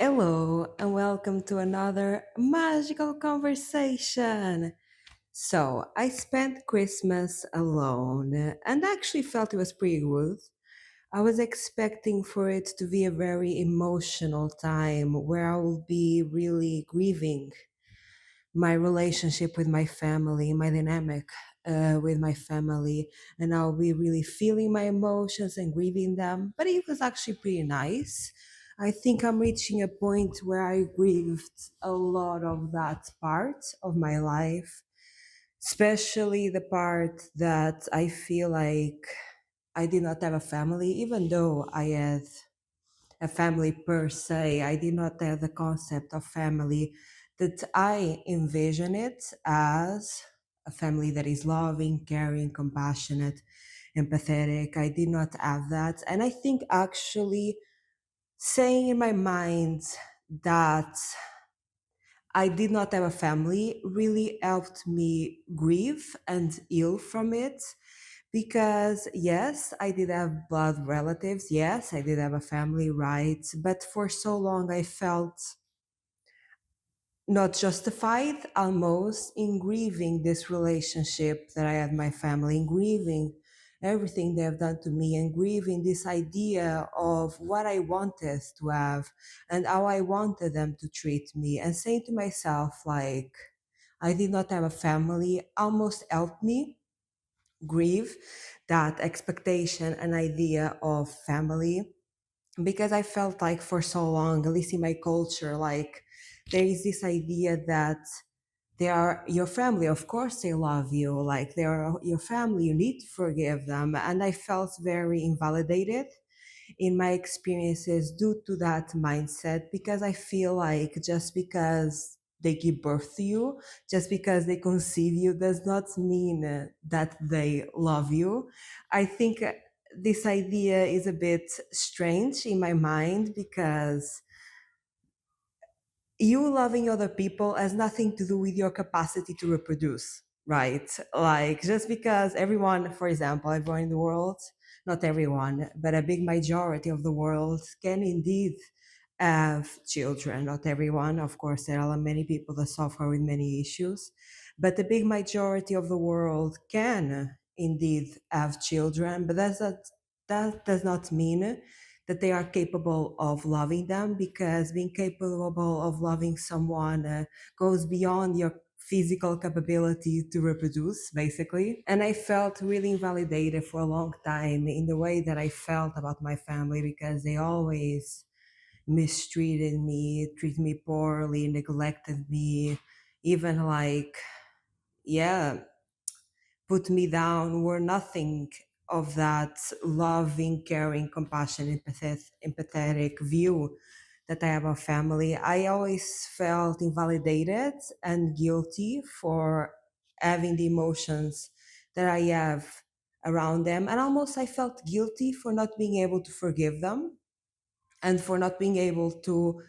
Hello, and welcome to another magical conversation. So, I spent Christmas alone and actually felt it was pretty good. I was expecting for it to be a very emotional time where I will be really grieving my relationship with my family, my dynamic with my family, and I'll be really feeling my emotions and grieving them. But it was actually pretty nice. I think I'm reaching a point where I grieved a lot of that part of my life, especially the part that I feel like I did not have a family, even though I had a family per se. I did not have the concept of family that I envision it as a family that is loving, caring, compassionate, empathetic. I did not have that. And I think actually saying in my mind that I did not have a family really helped me grieve and heal from it because yes, I did have blood relatives. Yes, I did have a family, right? But for so long, I felt not justified almost in grieving this relationship that I had with my family, in grieving everything they have done to me, and grieving this idea of what I wanted to have and how I wanted them to treat me, and saying to myself, like, I did not have a family almost helped me grieve that expectation and idea of family because I felt like for so long, at least in my culture, like there is this idea that they are your family. Of course, they love you. Like they are your family. You need to forgive them. And I felt very invalidated in my experiences due to that mindset because I feel like just because they give birth to you, just because they conceive you, does not mean that they love you. I think this idea is a bit strange in my mind because you loving other people has nothing to do with your capacity to reproduce, right? Like just because everyone, for example, everyone in the world, not everyone, but a big majority of the world can indeed have children. Not everyone, of course, there are many people that suffer with many issues, but the big majority of the world can indeed have children. But that does not mean that they are capable of loving them because being capable of loving someone goes beyond your physical capability to reproduce basically. And I felt really invalidated for a long time in the way that I felt about my family because they always mistreated me, treated me poorly, neglected me, even like, yeah, put me down, were nothing of that loving, caring, compassionate, empathetic view that I have of family. I always felt invalidated and guilty for having the emotions that I have around them. And almost I felt guilty for not being able to forgive them and for not being able to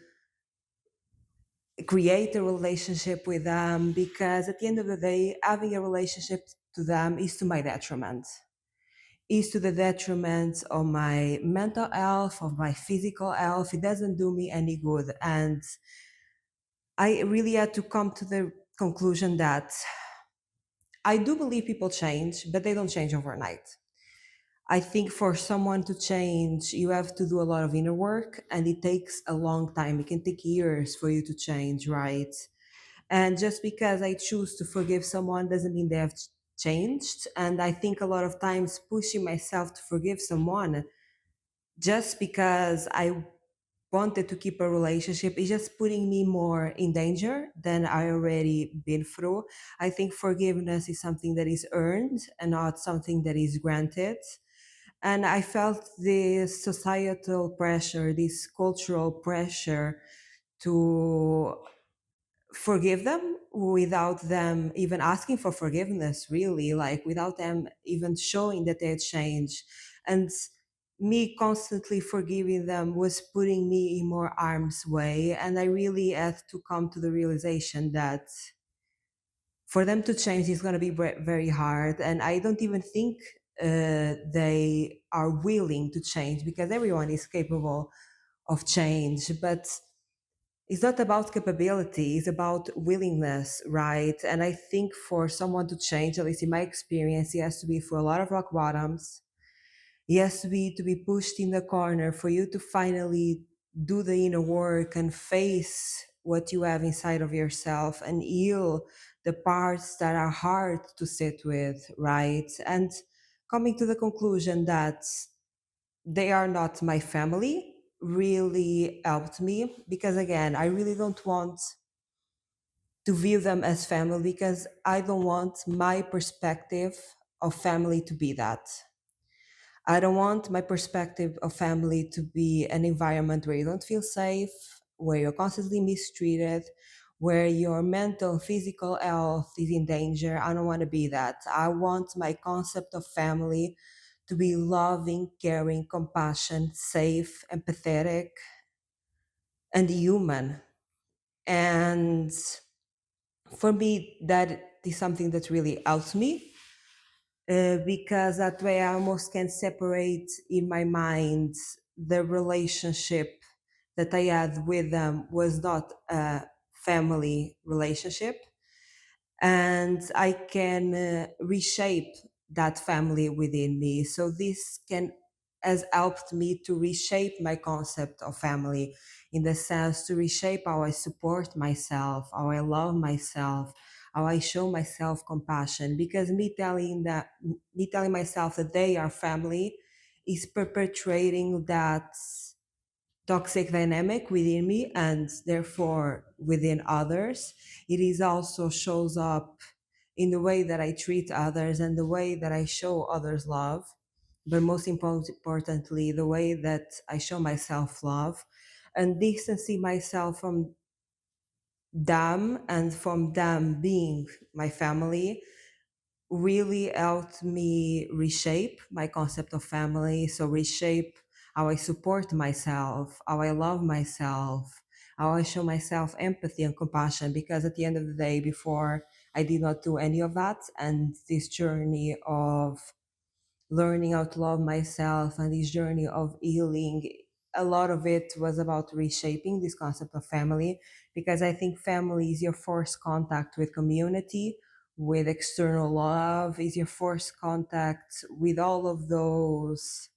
create a relationship with them because at the end of the day, having a relationship to them is to my detriment, is to the detriment of my mental health, of my physical health. It doesn't do me any good. And I really had to come to the conclusion that I do believe people change, but they don't change overnight. I think for someone to change, you have to do a lot of inner work and it takes a long time. It can take years for you to change, right? And just because I choose to forgive someone doesn't mean they have changed. And I think a lot of times pushing myself to forgive someone just because I wanted to keep a relationship is just putting me more in danger than I already been through. I think forgiveness is something that is earned and not something that is granted. And I felt this societal pressure, this cultural pressure to forgive them without them even asking for forgiveness, really, like without them even showing that they had changed. And me constantly forgiving them was putting me in more harm's way. And I really had to come to the realization that for them to change is going to be very hard. And I don't even think they are willing to change because everyone is capable of change. But It's not about capability, it's about willingness, right? And I think for someone to change, at least in my experience, it has to be for a lot of rock bottoms. It has to be pushed in the corner for you to finally do the inner work and face what you have inside of yourself and heal the parts that are hard to sit with, right? And coming to the conclusion that they are not my family really helped me, because again, I really don't want to view them as family, because I don't want my perspective of family to be that. I don't want my perspective of family to be an environment where you don't feel safe, where you're constantly mistreated, where your mental and physical health is in danger. I don't want to be that. I want my concept of family to be loving, caring, compassion, safe, empathetic, and human. And for me, that is something that really helps me, because that way I almost can separate in my mind the relationship that I had with them was not a family relationship, and I can reshape that family within me. So this can has helped me to reshape my concept of family, in the sense to reshape how I support myself, how I love myself, how I show myself compassion. Because me telling myself that they are family is perpetuating that toxic dynamic within me and therefore within others. It is also shows up in the way that I treat others and the way that I show others love, but importantly, the way that I show myself love and distancing myself from them and from them being my family really helped me reshape my concept of family. So, reshape how I support myself, how I love myself, how I show myself empathy and compassion. Because at the end of the day, before I did not do any of that, and this journey of learning how to love myself and this journey of healing, a lot of it was about reshaping this concept of family, because I think family is your first contact with community, with external love, is your first contact with all of those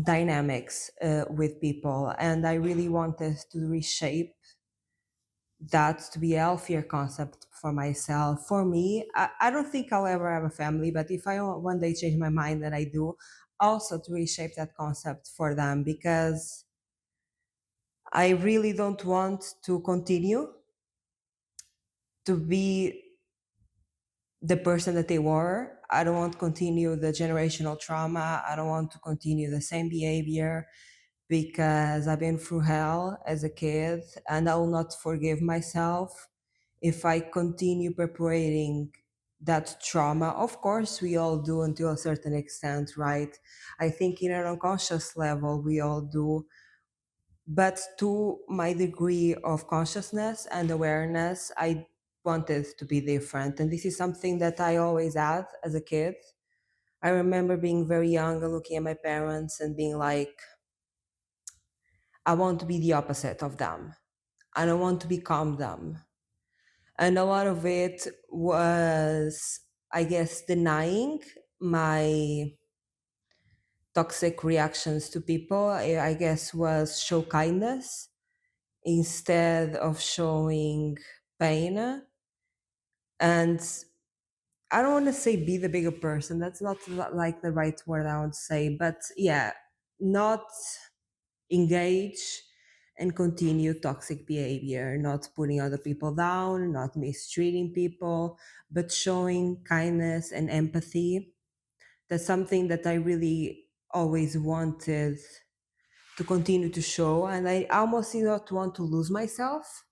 dynamics with people. And I really wanted to reshape that to be a healthier concept for myself. For me, I don't think I'll ever have a family, but if I one day change my mind, that I do, also to reshape that concept for them, because I really don't want to continue to be the person that they were. I don't want to continue the generational trauma. I don't want to continue the same behavior, because I've been through hell as a kid and I will not forgive myself if I continue perpetuating that trauma. Of course, we all do until a certain extent, right? I think in an unconscious level, we all do. But to my degree of consciousness and awareness, I wanted to be different. And this is something that I always had as a kid. I remember being very young and looking at my parents and being like, I want to be the opposite of them. I don't want to become them. And a lot of it was, I guess, denying my toxic reactions to people. I guess was show kindness instead of showing pain. And I don't want to say be the bigger person. That's not like the right word I would say. But yeah, not engage and continue toxic behavior, not putting other people down, not mistreating people, but showing kindness and empathy. That's something that I really always wanted to continue to show. And I almost did not want to lose myself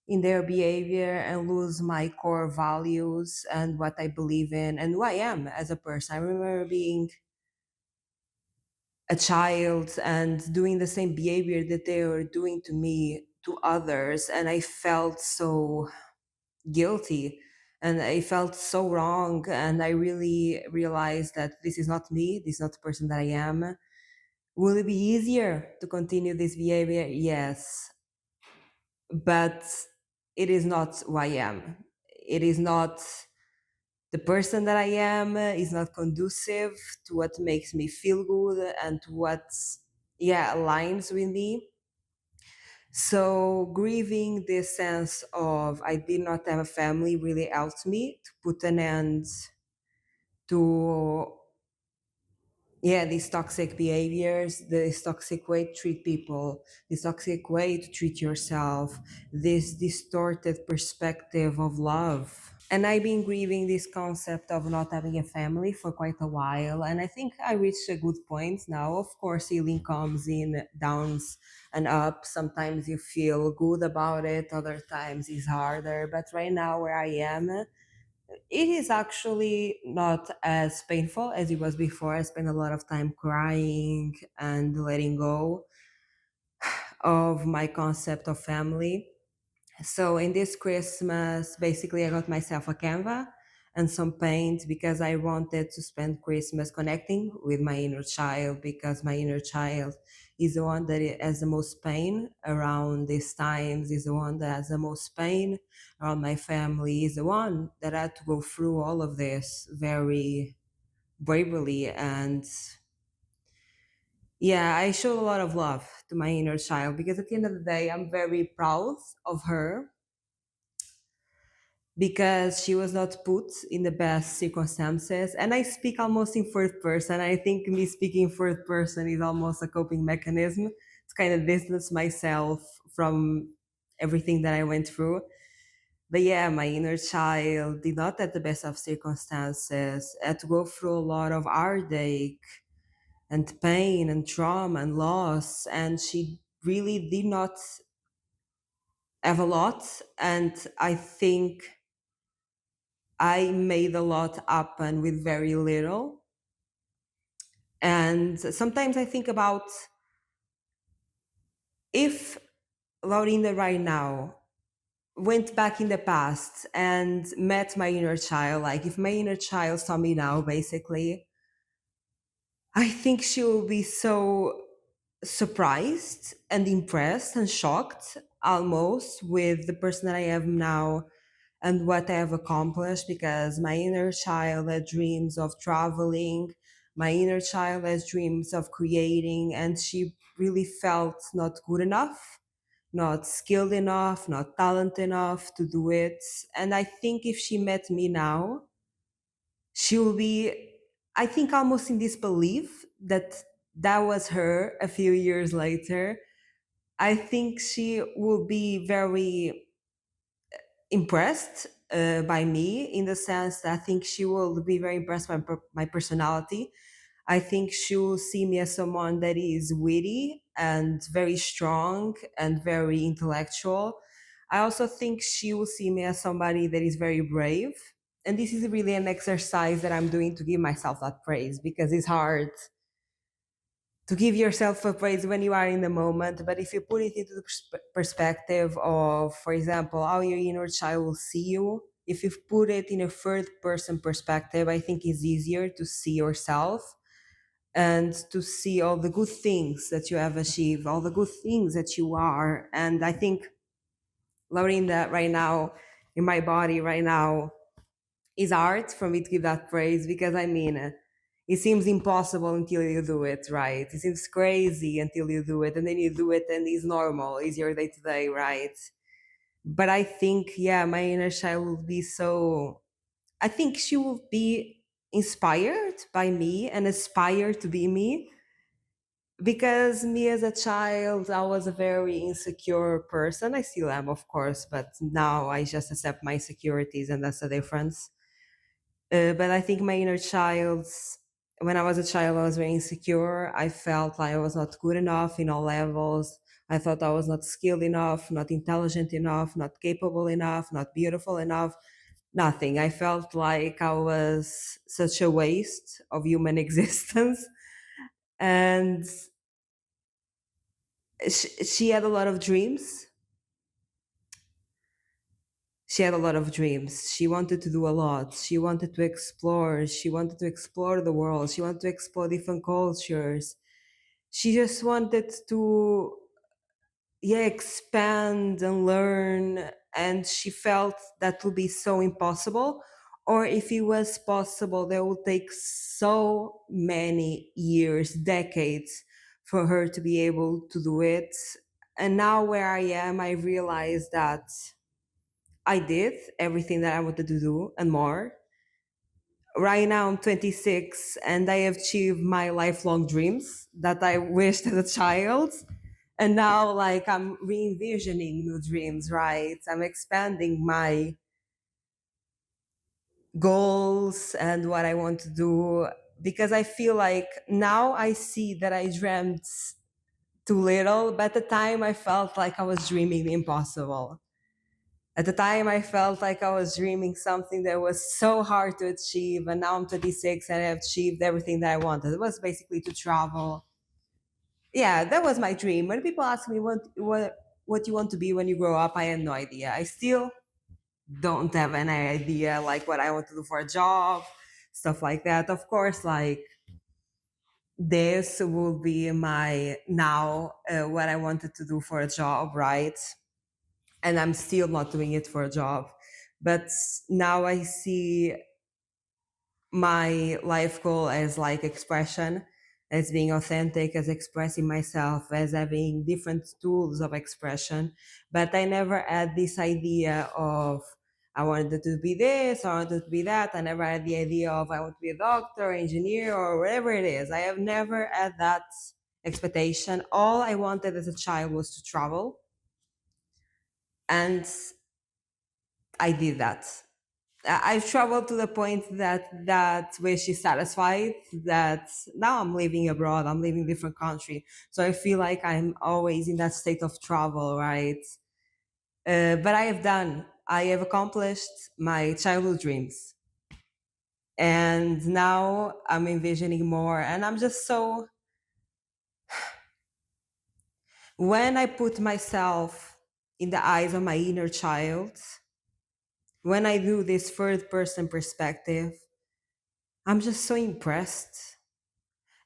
in their behavior and lose my core values and what I believe in and who I am as a person. I remember being a child and doing the same behavior that they were doing to me to others, and I felt so guilty and I felt so wrong, and I really realized that this is not me, this is not the person that I am. Will it be easier to continue this behavior? Yes. but it is not who I am. It is not the person that I am, is not conducive to what makes me feel good and to what, yeah, aligns with me. So grieving this sense of I did not have a family really helped me to put an end to, yeah, these toxic behaviors, this toxic way to treat people, this toxic way to treat yourself, this distorted perspective of love. And I've been grieving this concept of not having a family for quite a while. And I think I reached a good point now. Of course, healing comes in downs and ups. Sometimes you feel good about it, other times it's harder. But right now, where I am, it is actually not as painful as it was before. I spent a lot of time crying and letting go of my concept of family. So in this Christmas, basically, I got myself a Canva and some paint because I wanted to spend Christmas connecting with my inner child, because my inner child is the one that has the most pain around these times, is the one that has the most pain around my family, is the one that had to go through all of this very bravely. And yeah, I showed a lot of love to my inner child because at the end of the day, I'm very proud of her because she was not put in the best circumstances. And I speak almost in third person. I think me speaking third person is almost a coping mechanism to kind of distance myself from everything that I went through. But yeah, my inner child did not have the best of circumstances, had to go through a lot of heartache and pain and trauma and loss. And she really did not have a lot. And I think I made a lot happen with very little. And sometimes I think about if Laurinda right now went back in the past and met my inner child, like if my inner child saw me now, basically, I think she will be so surprised and impressed and shocked almost with the person that I am now and what I have accomplished, because my inner child had dreams of traveling, my inner child has dreams of creating, and she really felt not good enough, not skilled enough, not talented enough to do it. And I think if she met me now, she will be, I think, almost in disbelief that that was her a few years later. I think she will be very impressed by me, in the sense that I think she will be very impressed by my personality. I think she will see me as someone that is witty and very strong and very intellectual. I also think she will see me as somebody that is very brave. And this is really an exercise that I'm doing to give myself that praise, because it's hard to give yourself a praise when you are in the moment. But if you put it into the perspective of, for example, how your inner child will see you, if you put it in a third person perspective, I think it's easier to see yourself and to see all the good things that you have achieved, all the good things that you are. And I think, Laurinda, right now, in my body right now, is art for me to give that praise, because I mean, it seems impossible until you do it, right? It seems crazy until you do it, and then you do it, and it's normal, it's your day to day, right? But I think, yeah, my inner child will be so, I think she will be inspired by me and aspire to be me, because me as a child, I was a very insecure person. I still am, of course, but now I just accept my insecurities, and that's the difference. But I think my inner child, when I was a child, I was very insecure. I felt like I was not good enough in all levels. I thought I was not skilled enough, not intelligent enough, not capable enough, not beautiful enough, nothing. I felt like I was such a waste of human existence. And she had a lot of dreams. She had a lot of dreams. She wanted to do a lot. She wanted to explore. She wanted to explore the world. She wanted to explore different cultures. She just wanted to yeah, expand and learn, and she felt that would be so impossible, or if it was possible that would take so many years, decades, for her to be able to do it. And now where I am, I realize that I did everything that I wanted to do and more. Right now I'm 26 and I have achieved my lifelong dreams that I wished as a child. And now, like, I'm re-envisioning new dreams, right? I'm expanding my goals and what I want to do, because I feel like now I see that I dreamt too little, but at the time I felt like I was dreaming the impossible. At the time I felt like I was dreaming something that was so hard to achieve, and now I'm 26 and I've achieved everything that I wanted. It was basically to travel. Yeah, that was my dream. When people ask me what you want to be when you grow up, I have no idea. I still don't have any idea like what I want to do for a job, stuff like that. Of course, like, this will be my now what I wanted to do for a job, right? And I'm still not doing it for a job. But now I see my life goal as like expression, as being authentic, as expressing myself, as having different tools of expression. But I never had this idea of I wanted to be this, I wanted to be that. I never had the idea of I want to be a doctor, engineer, or whatever it is. I have never had that expectation. All I wanted as a child was to travel, and I did that. I've traveled to the point that wish is satisfied. That now I'm living abroad. I'm living in a different country, so I feel like I'm always in that state of travel, right? But I have done. I have accomplished my childhood dreams, and now I'm envisioning more. And I'm just so. When I put myself in the eyes of my inner child, when I do this third person perspective, I'm just so impressed.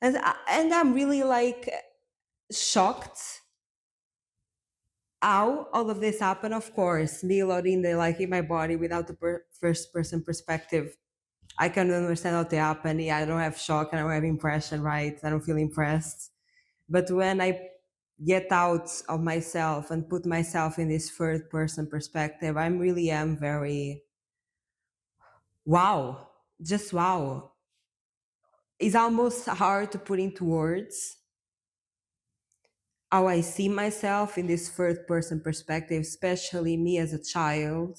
And I'm really like shocked how all of this happened. Of course, me, Laurinda, like in my body without the first person perspective, I can understand how they happen. Yeah, I don't have shock and I don't have impression, right? I don't feel impressed. But when I get out of myself and put myself in this third person perspective, I really am very wow, just wow. It's almost hard to put into words how I see myself in this third person perspective, especially me as a child,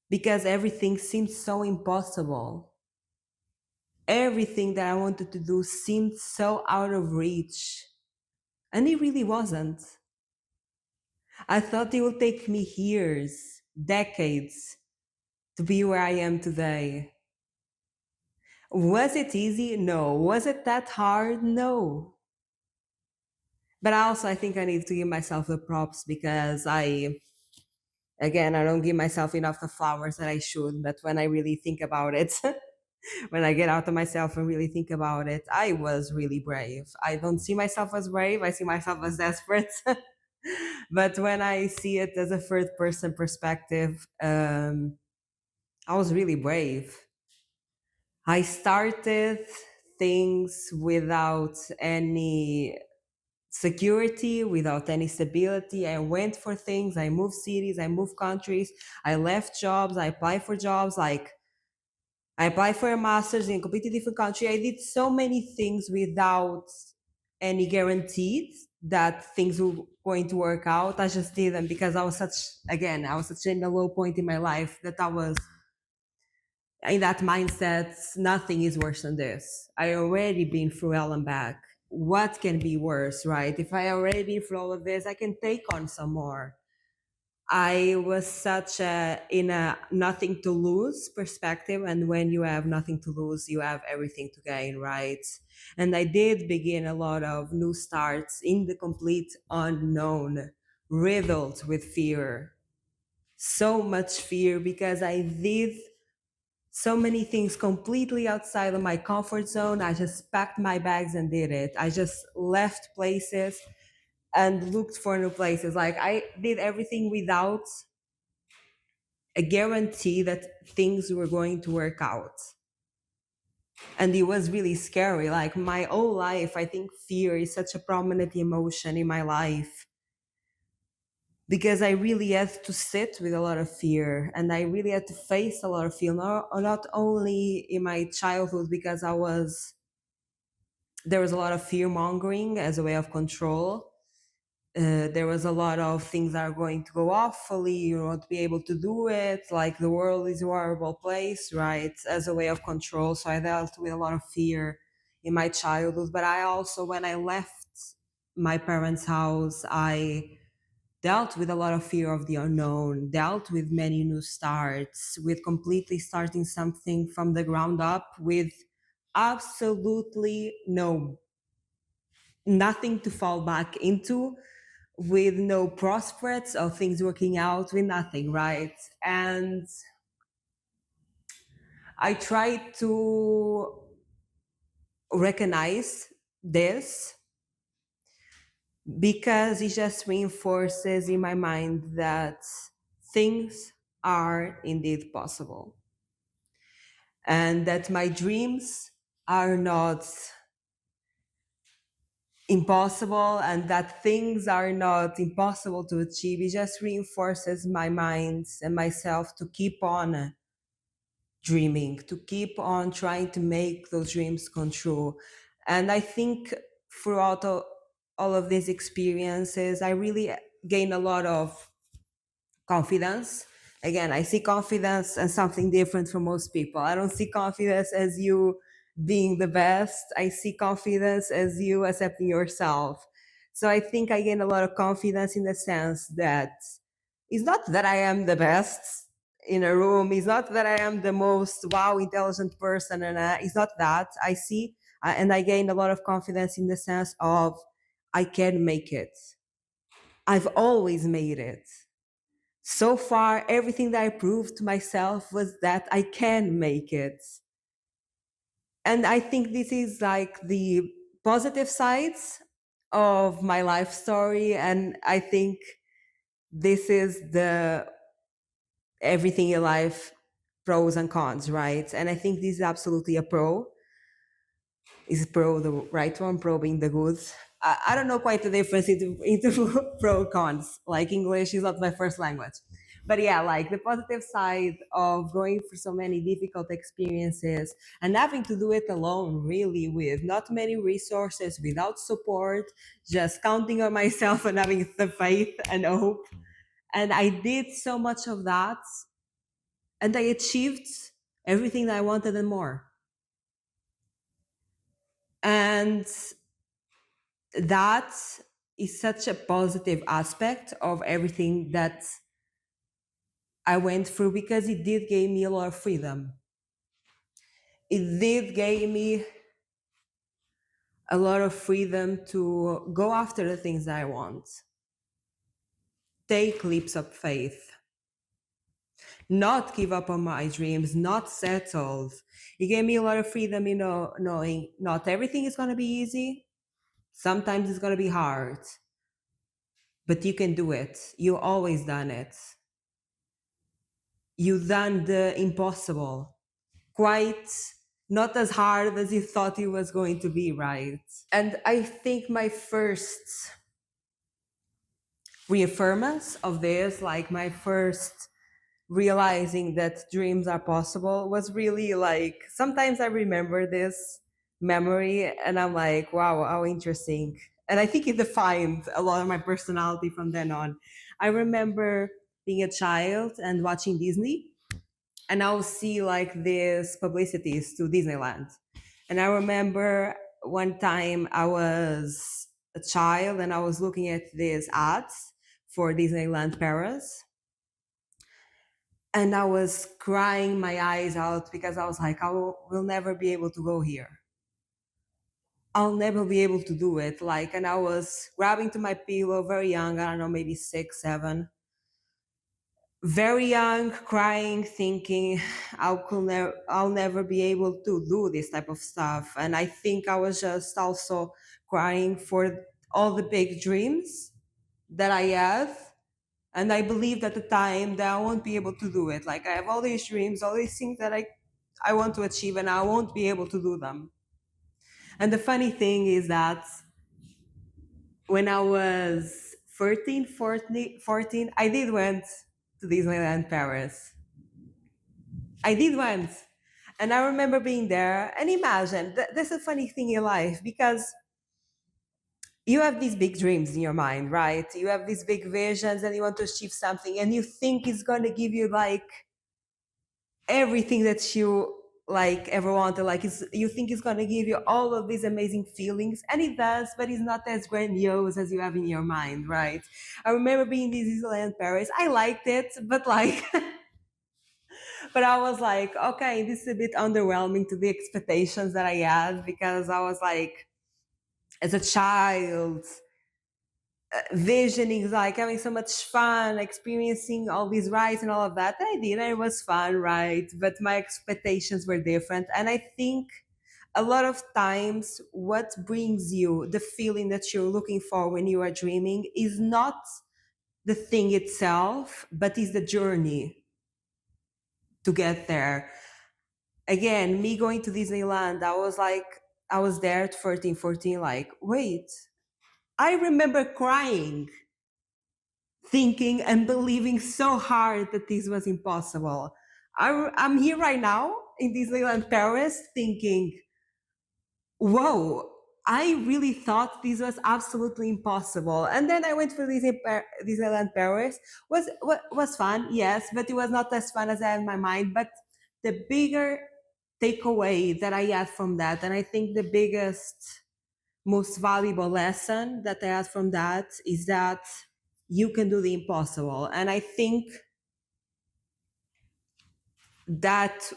because everything seemed so impossible. Everything that I wanted to do seemed so out of reach. And it really wasn't. I thought it would take me years, decades, to be where I am today. Was it easy? No. Was it that hard? No. But also, I think I need to give myself the props because again, I don't give myself enough the flowers that I should. But when I really think about it, when I get out of myself and really think about it, I was really brave. I don't see myself as brave. I see myself as desperate. But when I see it as a third person perspective, I was really brave. I started things without any security, without any stability. I went for things. I moved cities. I moved countries. I left jobs. I applied for jobs. Like, I applied for a master's in a completely different country. I did so many things without any guarantees that things were going to work out. I just did them because I was such in a low point in my life that I was in that mindset. Nothing is worse than this. I already been through hell and back. What can be worse, right? If I already been through all of this, I can take on some more. I was such a in a nothing to lose perspective, and when you have nothing to lose, you have everything to gain, right? And I did begin a lot of new starts in the complete unknown, riddled with fear. So much fear because I did so many things completely outside of my comfort zone. I just packed my bags and did it. I just left places and looked for new places. Like I did everything without a guarantee that things were going to work out. And it was really scary. Like my whole life, I think fear is such a prominent emotion in my life because I really had to sit with a lot of fear and I really had to face a lot of fear, not only in my childhood, because there was a lot of fear mongering as a way of control. There was a lot of things that are going to go awfully, you won't be able to do it, like the world is a horrible place, right? As a way of control. So I dealt with a lot of fear in my childhood. But I also, when I left my parents' house, I dealt with a lot of fear of the unknown, dealt with many new starts, with completely starting something from the ground up with absolutely nothing to fall back into, with no prospects of things working out, with nothing, right? And I try to recognize this because it just reinforces in my mind that things are indeed possible and that my dreams are not impossible and that things are not impossible to achieve. It just reinforces my mind and myself to keep on dreaming, to keep on trying to make those dreams come true. And I think throughout all of these experiences, I really gain a lot of confidence. Again, I see confidence as something different from most people. I don't see confidence as you being the best. I see confidence as you accepting yourself. So I think I gain a lot of confidence in the sense that it's not that I am the best in a room. It's not that I am the most wow intelligent person, and it's not that. I see, and I gain a lot of confidence in the sense of I can make it. I've always made it. So far, everything that I proved to myself was that I can make it. And I think this is like the positive sides of my life story. And I think this is the everything in life pros and cons, right? And I think this is absolutely a pro. Is pro the right one? Pro being the good. I don't know quite the difference into pro cons. Like English is not my first language. But yeah, like the positive side of going through so many difficult experiences and having to do it alone, really, with not many resources, without support, just counting on myself and having the faith and hope. And I did so much of that and I achieved everything that I wanted and more. And that is such a positive aspect of everything that I went through because it did give me a lot of freedom. It did give me a lot of freedom to go after the things that I want, take leaps of faith, not give up on my dreams, not settled. It gave me a lot of freedom, knowing not everything is going to be easy. Sometimes it's going to be hard, but you can do it. You always done it. You done the impossible, quite not as hard as you thought it was going to be, right? And I think my first reaffirmance of this, like my first realizing that dreams are possible, was really like sometimes I remember this memory and I'm like, wow, how interesting. And I think it defined a lot of my personality from then on. I remember being a child and watching Disney, and I'll see like these publicities to Disneyland. And I remember one time I was a child and I was looking at these ads for Disneyland Paris. And I was crying my eyes out because I was like, will never be able to go here. I'll never be able to do it. Like, and I was grabbing to my pillow very young, I don't know, maybe 6, 7, very young, crying, thinking I'll never be able to do this type of stuff. And I think I was just also crying for all the big dreams that I have. And I believed at the time that I won't be able to do it. Like I have all these dreams, all these things that I want to achieve, and I won't be able to do them. And the funny thing is that when I was 13, 14, I did went to Disneyland Paris. I did once. And I remember being there. And imagine, that's a funny thing in life because you have these big dreams in your mind, right? You have these big visions and you want to achieve something and you think it's going to give you like everything that you like ever wanted. Like you think it's going to give you all of these amazing feelings, and it does, but it's not as grandiose as you have in your mind, right? I remember being in Disneyland Paris. I liked it, but like but I was like, okay, this is a bit underwhelming to the expectations that I had because I was like, as a child, visioning, like having so much fun, experiencing all these rides and all of that. I did, and it was fun, right? But my expectations were different. And I think a lot of times what brings you the feeling that you're looking for when you are dreaming is not the thing itself, but is the journey to get there. Again, me going to Disneyland, I was like, I was there at 13, 14, like, wait, I remember crying, thinking and believing so hard that this was impossible. I'm here right now in Disneyland Paris thinking, whoa, I really thought this was absolutely impossible. And then I went for Disneyland Paris. Was fun, yes, but it was not as fun as I had in my mind. But the bigger takeaway that I had from that, and I think the biggest, most valuable lesson that I had from that is that you can do the impossible. And I think that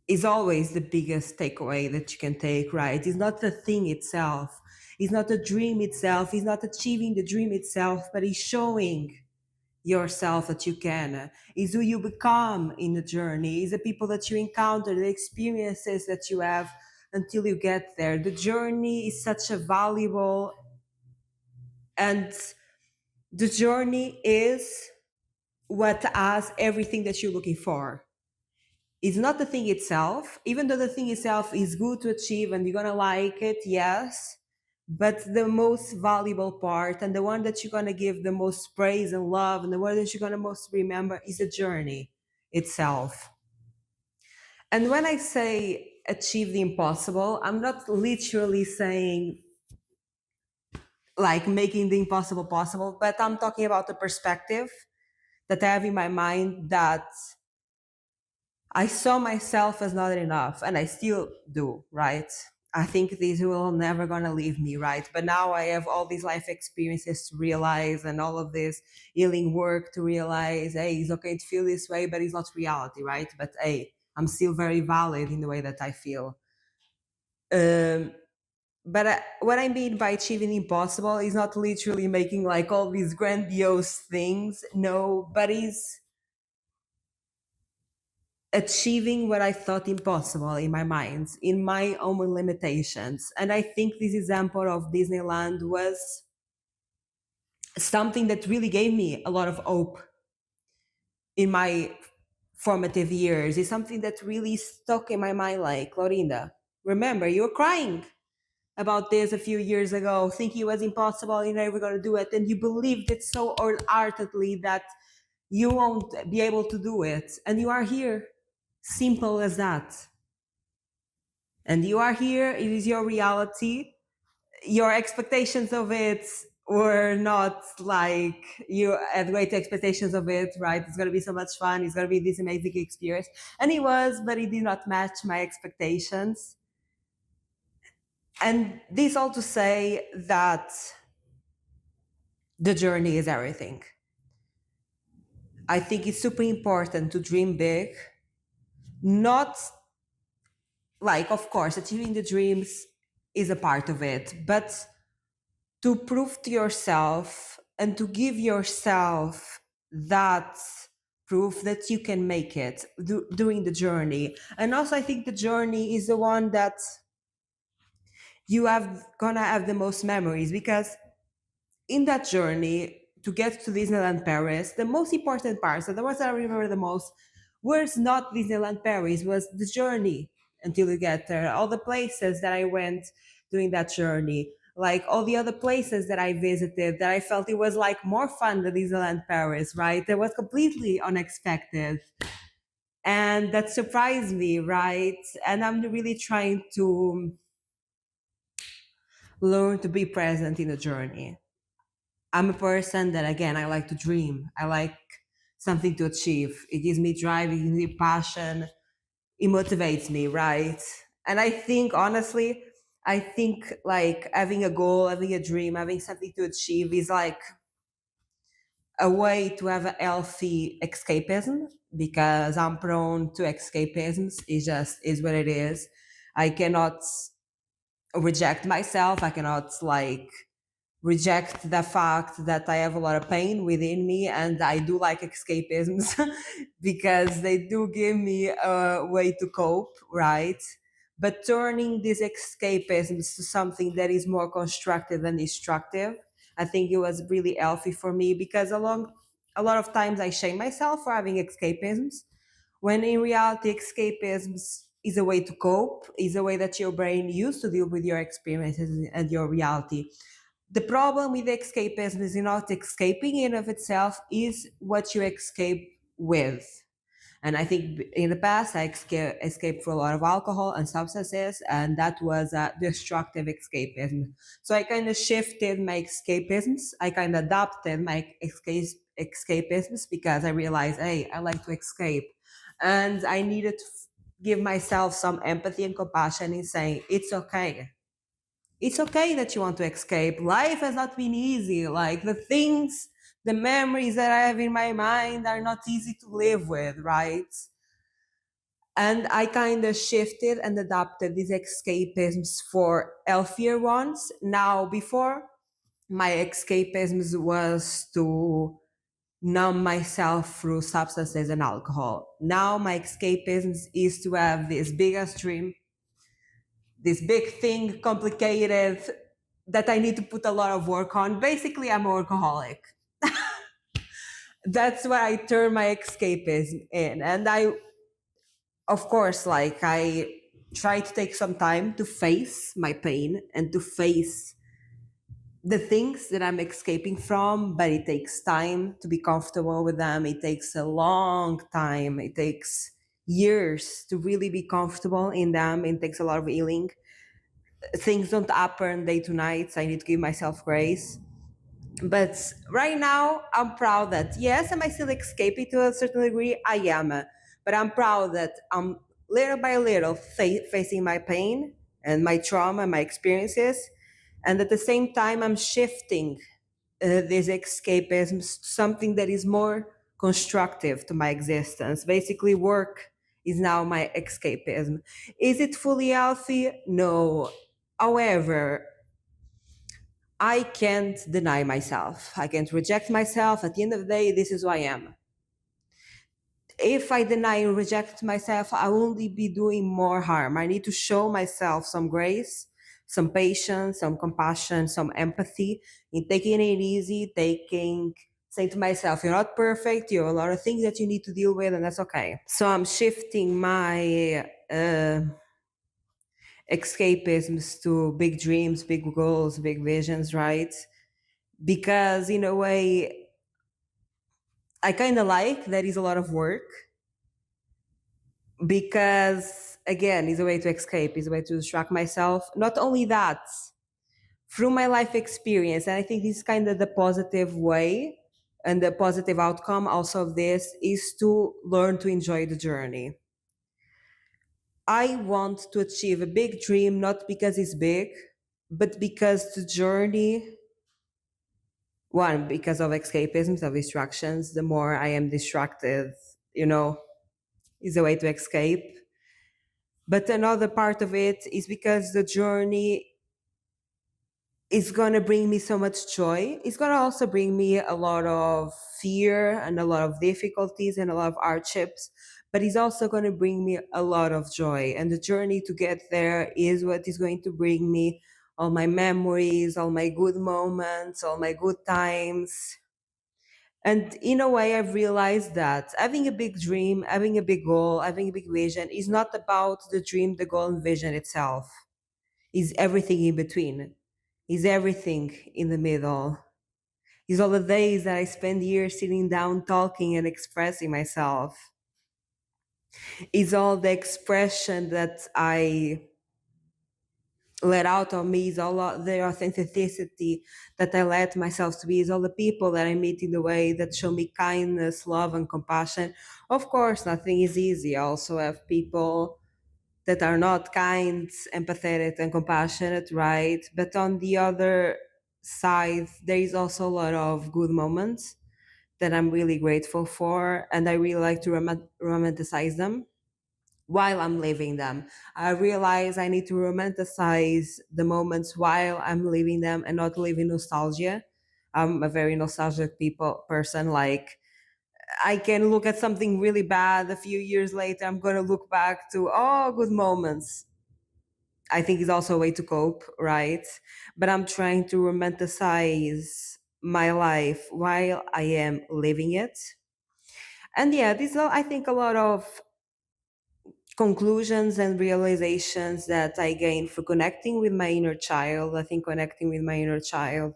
is always the biggest takeaway that you can take, right? It's not the thing itself, it's not the dream itself, it's not achieving the dream itself, but it's showing yourself that you can. Is who you become in the journey, is the people that you encounter, the experiences that you have until you get there. The journey is such a valuable, and the journey is what has everything that you're looking for. It's not the thing itself, even though the thing itself is good to achieve and you're gonna like it, yes. But the most valuable part and the one that you're gonna give the most praise and love and the one that you're gonna most remember is the journey itself. And when I say achieve the impossible, I'm not literally saying like making the impossible possible, but I'm talking about the perspective that I have in my mind that I saw myself as not enough, and I still do, right? I think these will never gonna leave me, right? But now I have all these life experiences to realize and all of this healing work to realize, hey, it's okay to feel this way, but it's not reality, right? But hey, I'm still very valid in the way that I feel. Um, but what I mean by achieving the impossible is not literally making like all these grandiose things, no, but is achieving what I thought impossible in my mind, in my own limitations. And I think this example of Disneyland was something that really gave me a lot of hope in my formative years. It's something that really stuck in my mind, like, Laurinda, remember, you were crying about this a few years ago, thinking it was impossible, you're never going to do it. And you believed it so wholeheartedly that you won't be able to do it. And you are here. Simple as that. And you are here, it is your reality. Your expectations of it were not like you had great expectations of it, right? It's going to be so much fun, it's going to be this amazing experience. And it was, but it did not match my expectations. And this all to say that the journey is everything. I think it's super important to dream big, not like, of course, achieving the dreams is a part of it, but to prove to yourself and to give yourself that proof that you can make it during the journey. And also, I think the journey is the one that you have gonna have the most memories, because in that journey to get to Disneyland Paris, the most important parts, so the ones that I remember the most, was not Disneyland Paris, was the journey until you get there. All the places that I went during that journey, like all the other places that I visited, that I felt it was like more fun than Disneyland Paris, right? That was completely unexpected. And that surprised me, right? And I'm really trying to learn to be present in the journey. I'm a person that, again, I like to dream. I like something to achieve. It gives me drive, it gives me passion, it motivates me, right? And I think, honestly, I think like having a goal, having a dream, having something to achieve is like a way to have a healthy escapism, because I'm prone to escapisms. It just is what it is. I cannot reject myself. I cannot like reject the fact that I have a lot of pain within me, and I do like escapisms because they do give me a way to cope, right? But turning these escapisms to something that is more constructive than destructive, I think it was really healthy for me, because along a lot of times I shame myself for having escapisms, when in reality escapisms is a way to cope, is a way that your brain used to deal with your experiences and your reality. The problem with escapism is not escaping in of itself, is what you escape with. And I think in the past I escaped through a lot of alcohol and substances, and that was a destructive escapism. So I kind of shifted my escapisms. I kind of adapted my escapisms, because I realized, hey, I like to escape, and I needed to give myself some empathy and compassion in saying it's okay that you want to escape. Life has not been easy. Like the things, the memories that I have in my mind are not easy to live with, right? And I kind of shifted and adapted these escapisms for healthier ones. Now, before, my escapisms was to numb myself through substances and alcohol. Now, my escapisms is to have this biggest dream, this big thing, complicated, that I need to put a lot of work on. Basically, I'm a workaholic. That's what I turn my escapism in. And I, of course, like I try to take some time to face my pain and to face the things that I'm escaping from, but it takes time to be comfortable with them. It takes a long time. It takes years to really be comfortable in them. It takes a lot of healing. Things don't happen day to night. So I need to give myself grace. But right now, I'm proud that, yes, am I still escaping to a certain degree? I am. But I'm proud that I'm little by little facing my pain and my trauma, my experiences. And at the same time, I'm shifting these escapisms to something that is more constructive to my existence. Basically, work is now my escapism. Is it fully healthy? No. However, I can't deny myself. I can't reject myself. At the end of the day, this is who I am. If I deny and reject myself, I will only be doing more harm. I need to show myself some grace, some patience, some compassion, some empathy in taking it easy, saying to myself, you're not perfect, you have a lot of things that you need to deal with, and that's okay. So I'm shifting my escapisms to big dreams, big goals, big visions, right? Because in a way, I kind of like that is a lot of work, because again, it's a way to escape, it's a way to distract myself. Not only that, through my life experience, and I think this is kind of the positive way and the positive outcome also of this is to learn to enjoy the journey. I want to achieve a big dream, not because it's big, but because the journey, one, because of escapisms, of distractions, the more I am distracted, you know, is a way to escape. But another part of it is because the journey is going to bring me so much joy. It's going to also bring me a lot of fear and a lot of difficulties and a lot of hardships, but it's also going to bring me a lot of joy. And the journey to get there is what is going to bring me all my memories, all my good moments, all my good times. And in a way, I've realized that having a big dream, having a big goal, having a big vision is not about the dream, the goal, and vision itself. Is everything in between. Is everything in the middle. Is all the days that I spend here sitting down, talking and expressing myself. Is all the expression that I let out of me, is all the authenticity that I let myself to be, is all the people that I meet in the way that show me kindness, love, and compassion. Of course, nothing is easy. I also have people that are not kind, empathetic, and compassionate, right? But on the other side, there is also a lot of good moments that I'm really grateful for, and I really like to romanticize them while I'm living them. I realize I need to romanticize the moments while I'm living them and not live in nostalgia. I'm a very nostalgic person. Like, I can look at something really bad a few years later. I'm going to look back to, oh, good moments. I think is also a way to cope, right? But I'm trying to romanticize my life while I am living it. And yeah, these are, I think, a lot of conclusions and realizations that I gained for connecting with my inner child. I think connecting with my inner child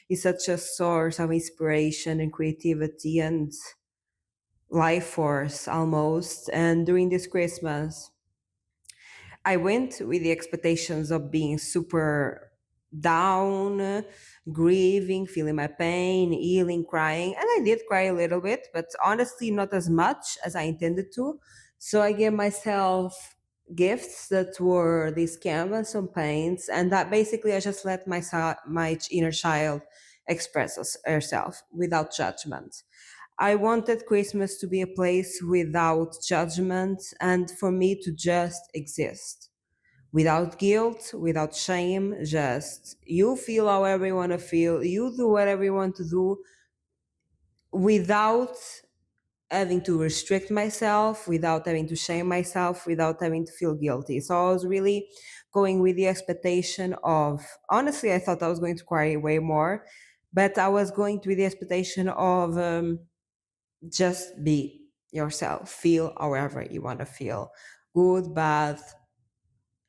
is such a source of inspiration and creativity and life force almost. And during this Christmas, I went with the expectations of being super down, grieving, feeling my pain, healing, crying. And I did cry a little bit, but honestly, not as much as I intended to. So I gave myself gifts that were these canvas and paints. And that basically I just let my inner child express herself without judgment. I wanted Christmas to be a place without judgment and for me to just exist without guilt, without shame. Just you feel however you want to feel, you do whatever you want to do without having to restrict myself, without having to shame myself, without having to feel guilty. So I was really going with the expectation of, honestly, I thought I was going to cry way more, but I was going with the expectation of, just be yourself, feel however you want to feel, good, bad,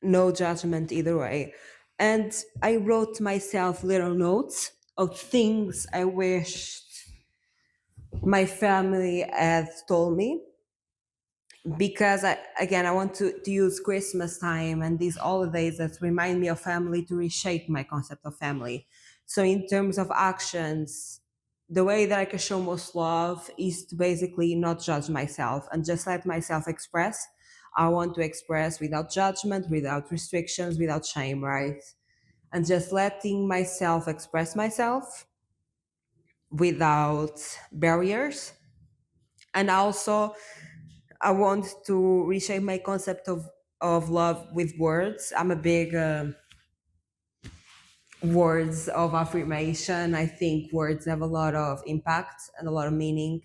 no judgment either way. And I wrote myself little notes of things I wished my family had told me, because again, I want to use Christmas time and these holidays that remind me of family to reshape my concept of family. So in terms of actions, the way that I can show most love is to basically not judge myself and just let myself express. I want to express without judgment, without restrictions, without shame, right? And just letting myself express myself without barriers. And also, I want to reshape my concept of love with words. I'm a big words of affirmation. I think words have a lot of impact and a lot of meaning.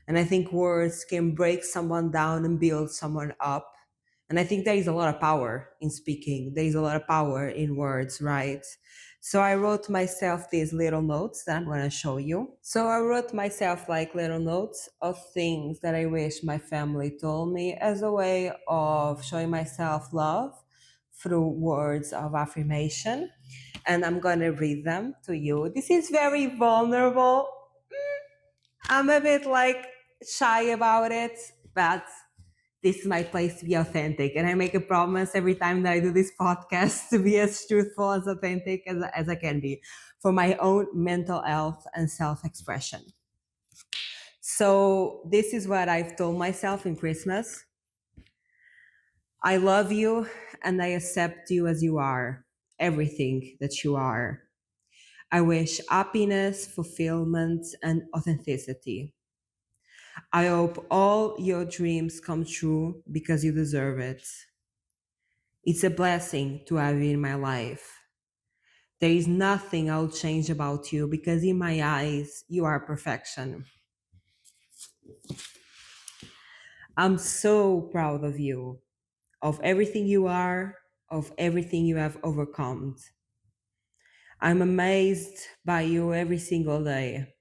And I think words can break someone down and build someone up. And I think there is a lot of power in speaking. There is a lot of power in words, right? So I wrote myself these little notes that I'm going to show you. So I wrote myself like little notes of things that I wish my family told me as a way of showing myself love through words of affirmation. And I'm going to read them to you. This is very vulnerable. I'm a bit like shy about it, but this is my place to be authentic. And I make a promise every time that I do this podcast to be as truthful, as authentic as I can be for my own mental health and self expression. So, this is what I've told myself in Christmas. I love you and I accept you as you are, everything that you are. I wish happiness, fulfillment, and authenticity. I hope all your dreams come true because you deserve it. It's a blessing to have you in my life. There is nothing I'll change about you because in my eyes, you are perfection. I'm so proud of you, of everything you are, of everything you have overcome. I'm amazed by you every single day.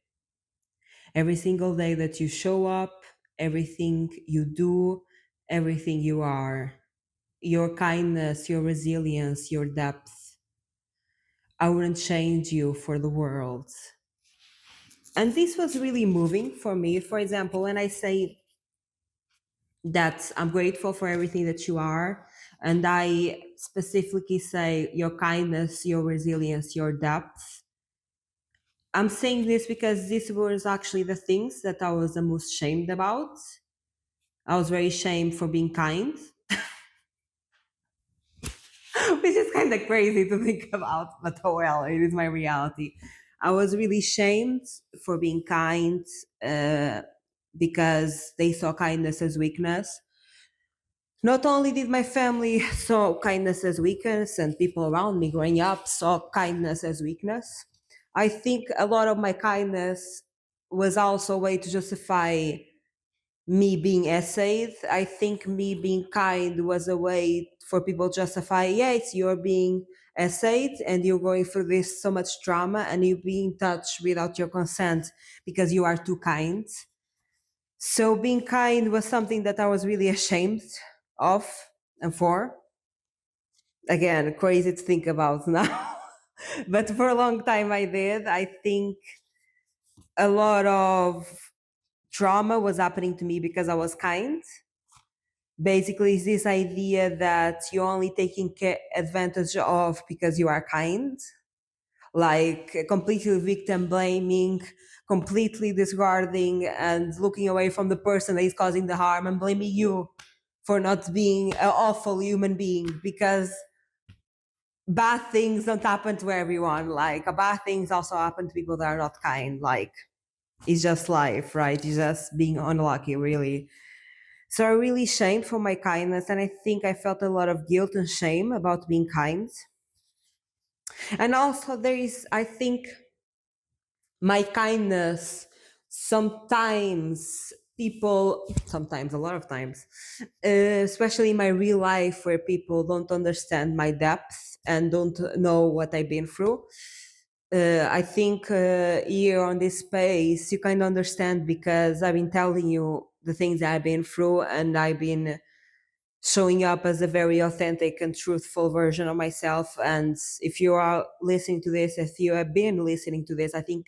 Every single day that you show up, everything you do, everything you are. Your kindness, your resilience, your depth. I wouldn't change you for the world. And this was really moving for me. For example, when I say that I'm grateful for everything that you are, and I specifically say your kindness, your resilience, your depth, I'm saying this because this was actually the things that I was the most shamed about. I was very shamed for being kind, which is kind of crazy to think about, but oh well, it is my reality. I was really shamed for being kind because they saw kindness as weakness. Not only did my family saw kindness as weakness and people around me growing up saw kindness as weakness, I think a lot of my kindness was also a way to justify me being essayed. I think me being kind was a way for people to justify, yes, you're being essayed and you're going through this so much trauma and you being touched without your consent because you are too kind. So being kind was something that I was really ashamed of and for. Again, crazy to think about now. But for a long time I did. I think a lot of trauma was happening to me because I was kind. Basically, it's this idea that you're only taking advantage of because you are kind, like completely victim blaming, completely discarding and looking away from the person that is causing the harm and blaming you for not being an awful human being because bad things don't happen to everyone. Like bad things also happen to people that are not kind. Like it's just life, right? It's just being unlucky, really. So I really shamed for my kindness, and I think I felt a lot of guilt and shame about being kind. And also, there is, I think, my kindness. Sometimes sometimes, a lot of times, especially in my real life, where people don't understand my depth and don't know what I've been through. I think here on this space, you kind of understand because I've been telling you the things that I've been through, and I've been showing up as a very authentic and truthful version of myself. And if you are listening to this, if you have been listening to this, I think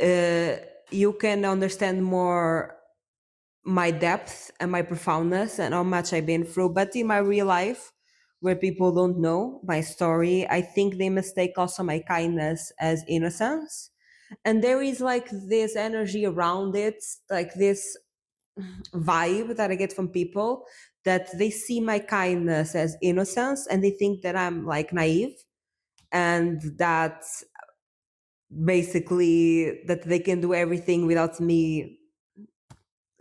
uh, you can understand more my depth and my profoundness and how much I've been through. But in my real life, where people don't know my story, I think they mistake also my kindness as innocence. And there is like this energy around it, like this vibe that I get from people that they see my kindness as innocence and they think that I'm like naive and that basically that they can do everything without me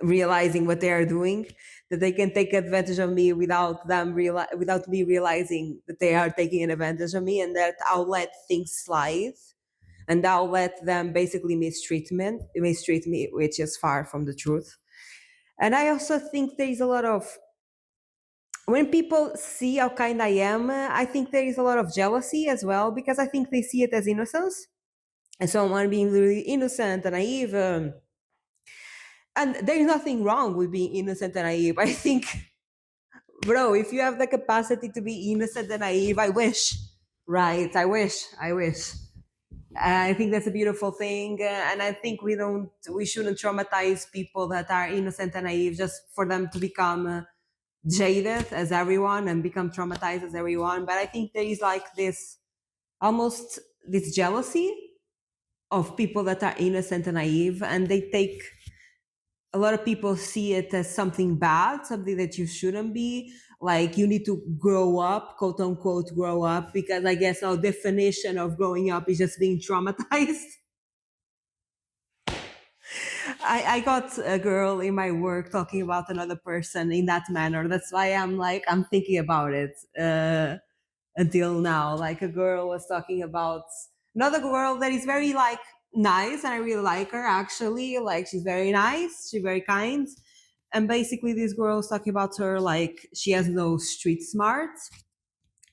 realizing what they are doing, that they can take advantage of me without me realizing that they are taking an advantage of me, and that I'll let things slide and I'll let them basically mistreat me, which is far from the truth. And I also think there is a lot of, when people see how kind I am, I think there is a lot of jealousy as well because I think they see it as innocence and someone being really innocent and naive. And there is nothing wrong with being innocent and naive. I think, bro, if you have the capacity to be innocent and naive, I wish, right? I wish. I think that's a beautiful thing, and I think we shouldn't traumatize people that are innocent and naive just for them to become jaded as everyone and become traumatized as everyone. But I think there is like this almost this jealousy of people that are innocent and naive, and they take, a lot of people see it as something bad, something that you shouldn't be. Like you need to grow up, quote unquote, grow up, because I guess our definition of growing up is just being traumatized. I got a girl in my work talking about another person in that manner. That's why I'm thinking about it until now. Like a girl was talking about another girl that is very like nice, and I really like her actually. Like she's very nice, she's very kind. And basically this girl was talking about her like she has no street smart.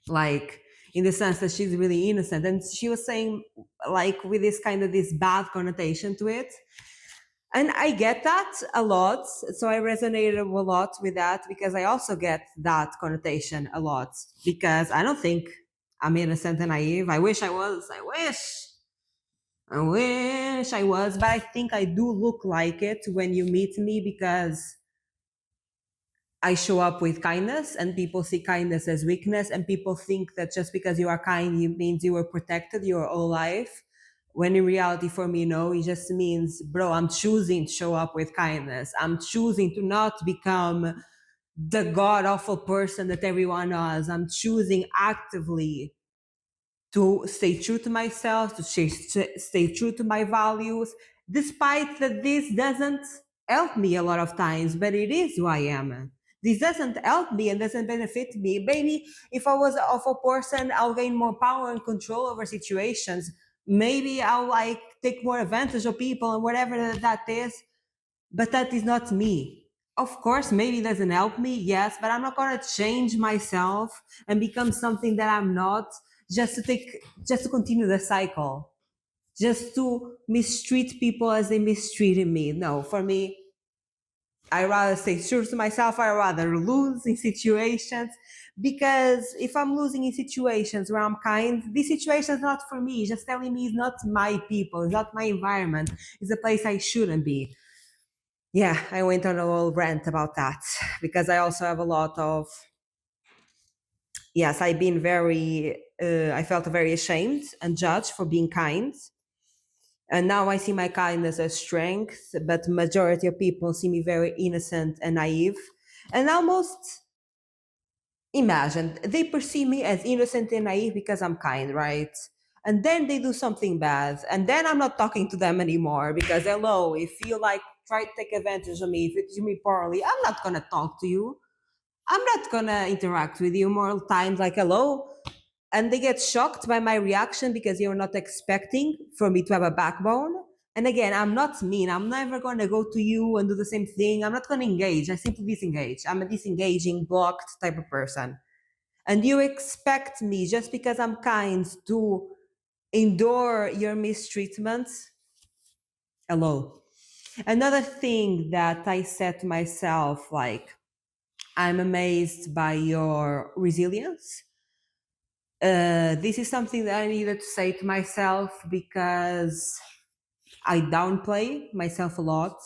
Like in the sense that she's really innocent. And she was saying, like, with this kind of this bad connotation to it. And I get that a lot. So I resonated a lot with that because I also get that connotation a lot because I don't think I'm innocent and naive. I wish I was. I wish I was, but I think I do look like it when you meet me because I show up with kindness and people see kindness as weakness and people think that just because you are kind, it means you were protected your whole life. When in reality, for me, no, it just means, bro, I'm choosing to show up with kindness. I'm choosing to not become the god awful person that everyone knows. I'm choosing actively to stay true to myself, to stay true to my values, despite that this doesn't help me a lot of times, but it is who I am. This doesn't help me and doesn't benefit me. Maybe if I was an awful person, I'll gain more power and control over situations. Maybe I'll like take more advantage of people and whatever that is, but that is not me. Of course, maybe it doesn't help me, yes, but I'm not going to change myself and become something that I'm not just to continue the cycle, just to mistreat people as they mistreated me. No, for me, I rather stay true to myself. I rather lose in situations because if I'm losing in situations where I'm kind, this situation is not for me. It's just telling me it's not my people, it's not my environment, it's a place I shouldn't be. Yeah, I went on a whole rant about that because I also have a lot of, yes, I felt very ashamed and judged for being kind. And now I see my kindness as strength, but majority of people see me very innocent and naive. And almost imagine they perceive me as innocent and naive because I'm kind, right? And then they do something bad, and then I'm not talking to them anymore because hello, if you like try to take advantage of me, if you treat me poorly, I'm not gonna talk to you. I'm not gonna interact with you more times like hello. And they get shocked by my reaction because you're not expecting for me to have a backbone. And again, I'm not mean. I'm never gonna go to you and do the same thing. I'm not gonna engage. I simply disengage. I'm a disengaging, blocked type of person. And you expect me just because I'm kind to endure your mistreatment? Hello. Another thing that I said to myself, like, I'm amazed by your resilience. This is something that I needed to say to myself because I downplay myself a lot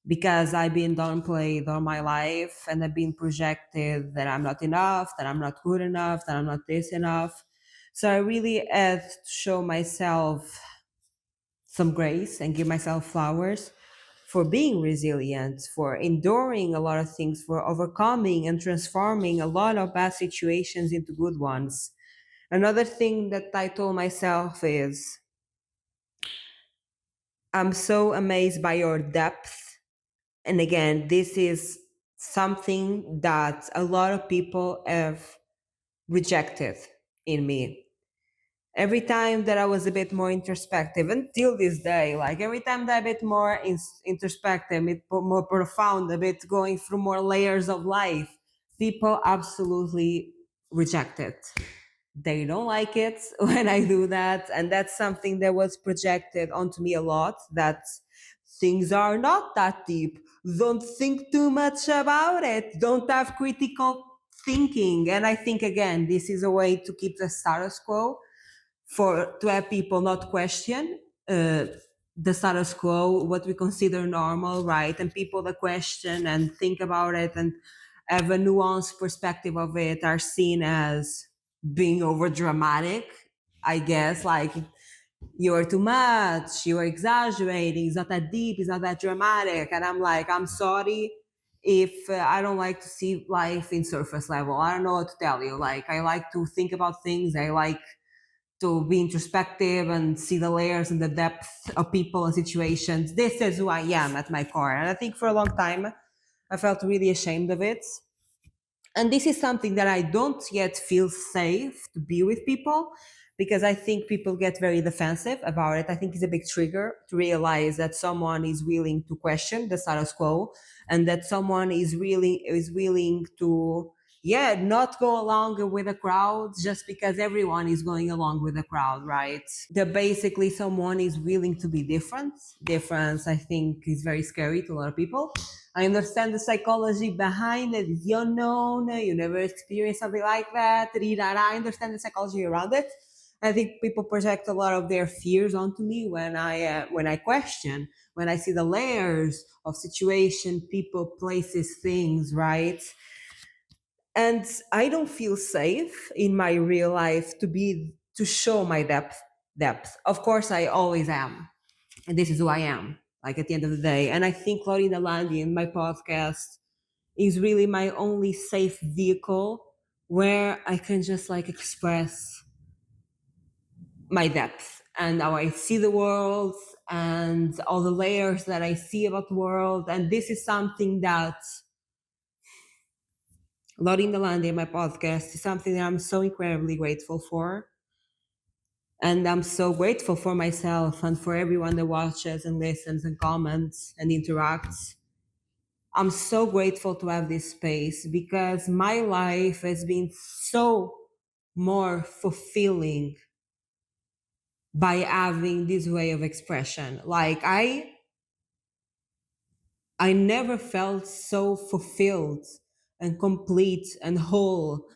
because I've been downplayed all my life and I've been projected that I'm not enough, that I'm not good enough, that I'm not this enough. So I really had to show myself some grace and give myself flowers for being resilient, for enduring a lot of things, for overcoming and transforming a lot of bad situations into good ones. Another thing that I told myself is I'm so amazed by your depth. And again, this is something that a lot of people have rejected in me. Every time that I was a bit more introspective, until this day, like every time that I'm a bit more introspective, a bit more profound, a bit going through more layers of life, people absolutely reject it. They don't like it when I do that. And that's something that was projected onto me a lot, that things are not that deep. Don't think too much about it. Don't have critical thinking. And I think, again, this is a way to keep the status quo, for to have people not question the status quo, what we consider normal, right? And people that question and think about it and have a nuanced perspective of it are seen as being over dramatic, I guess. Like, you are too much, you are exaggerating, it's not that deep, it's not that dramatic. And I'm like, I'm sorry if I don't like to see life in surface level. I don't know what to tell you. Like, I like to think about things. I like to be introspective and see the layers and the depth of people and situations. This is who I am at my core. And I think for a long time, I felt really ashamed of it. And this is something that I don't yet feel safe to be with people because I think people get very defensive about it. I think it's a big trigger to realize that someone is willing to question the status quo and that someone is willing to yeah, not go along with the crowd just because everyone is going along with the crowd, right? That basically someone is willing to be different. Difference, I think, is very scary to a lot of people. I understand the psychology behind it. It's the unknown. You never experienced something like that. I understand the psychology around it. I think people project a lot of their fears onto me when I question, when I see the layers of situation, people, places, things, right? And I don't feel safe in my real life to show my depth. Of course, I always am, and this is who I am. Like at the end of the day, and I think Laurinda Landi in my podcast is really my only safe vehicle where I can just like express my depth and how I see the world and all the layers that I see about the world. And this is something that Laurinda Landi, my podcast, is something that I'm so incredibly grateful for. And I'm so grateful for myself and for everyone that watches and listens and comments and interacts. I'm so grateful to have this space because my life has been so more fulfilling by having this way of expression. Like I never felt so fulfilled and complete and whole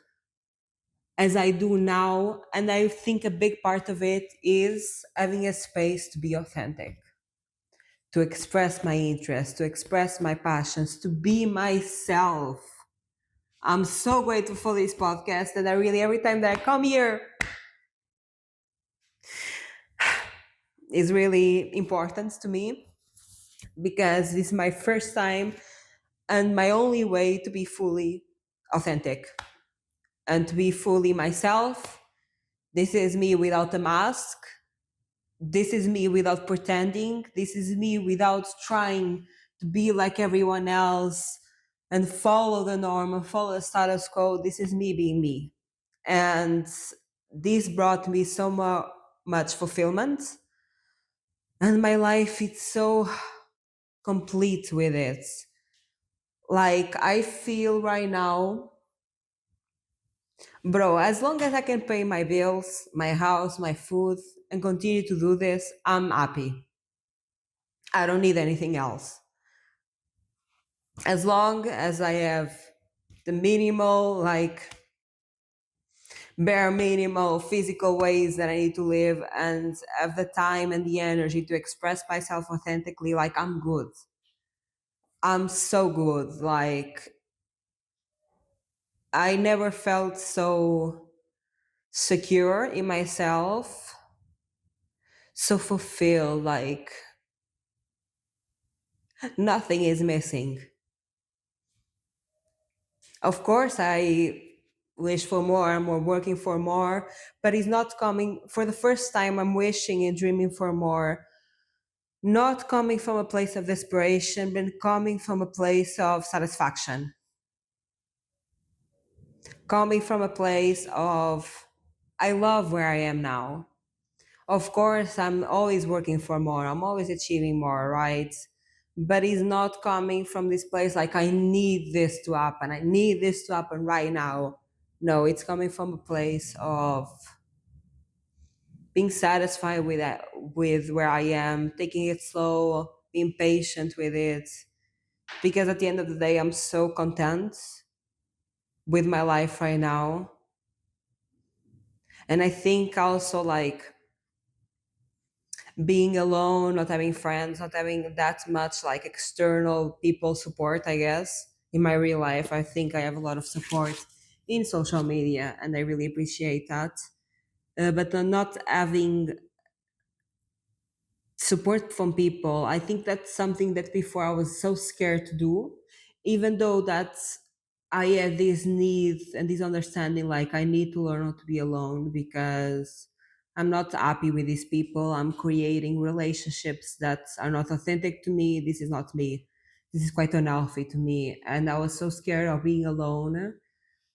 as I do now. And I think a big part of it is having a space to be authentic, to express my interests, to express my passions, to be myself. I'm so grateful for this podcast that I really, every time that I come here, is really important to me because this is my first time and my only way to be fully authentic and to be fully myself. This is me without a mask. This is me without pretending. This is me without trying to be like everyone else and follow the norm and follow the status quo. This is me being me. And this brought me so much fulfillment. And my life is so complete with it. Like, I feel right now, bro, as long as I can pay my bills, my house, my food, and continue to do this, I'm happy. I don't need anything else. As long as I have the minimal, like bare minimal physical ways that I need to live and have the time and the energy to express myself authentically, like I'm good. I'm so good. Like I never felt so secure in myself, so fulfilled, like nothing is missing. Of course, I wish for more, I'm more working for more, but it's not coming for the first time. I'm wishing and dreaming for more, not coming from a place of desperation, but coming from a place of satisfaction, coming from a place of, I love where I am now. Of course, I'm always working for more, I'm always achieving more, right? But it's not coming from this place like I need this to happen, I need this to happen right now. No, it's coming from a place of being satisfied with that, with where I am, taking it slow, being patient with it. Because at the end of the day, I'm so content with my life right now. And I think also like being alone, not having friends, not having that much like external people support, I guess, in my real life. I think I have a lot of support in social media and I really appreciate that. But not having support from people, I think that's something that before I was so scared to do, even though that's I had this need and this understanding like I need to learn how to be alone because I'm not happy with these people. I'm creating relationships that are not authentic to me. This is not me. This is quite unhealthy to me. And I was so scared of being alone.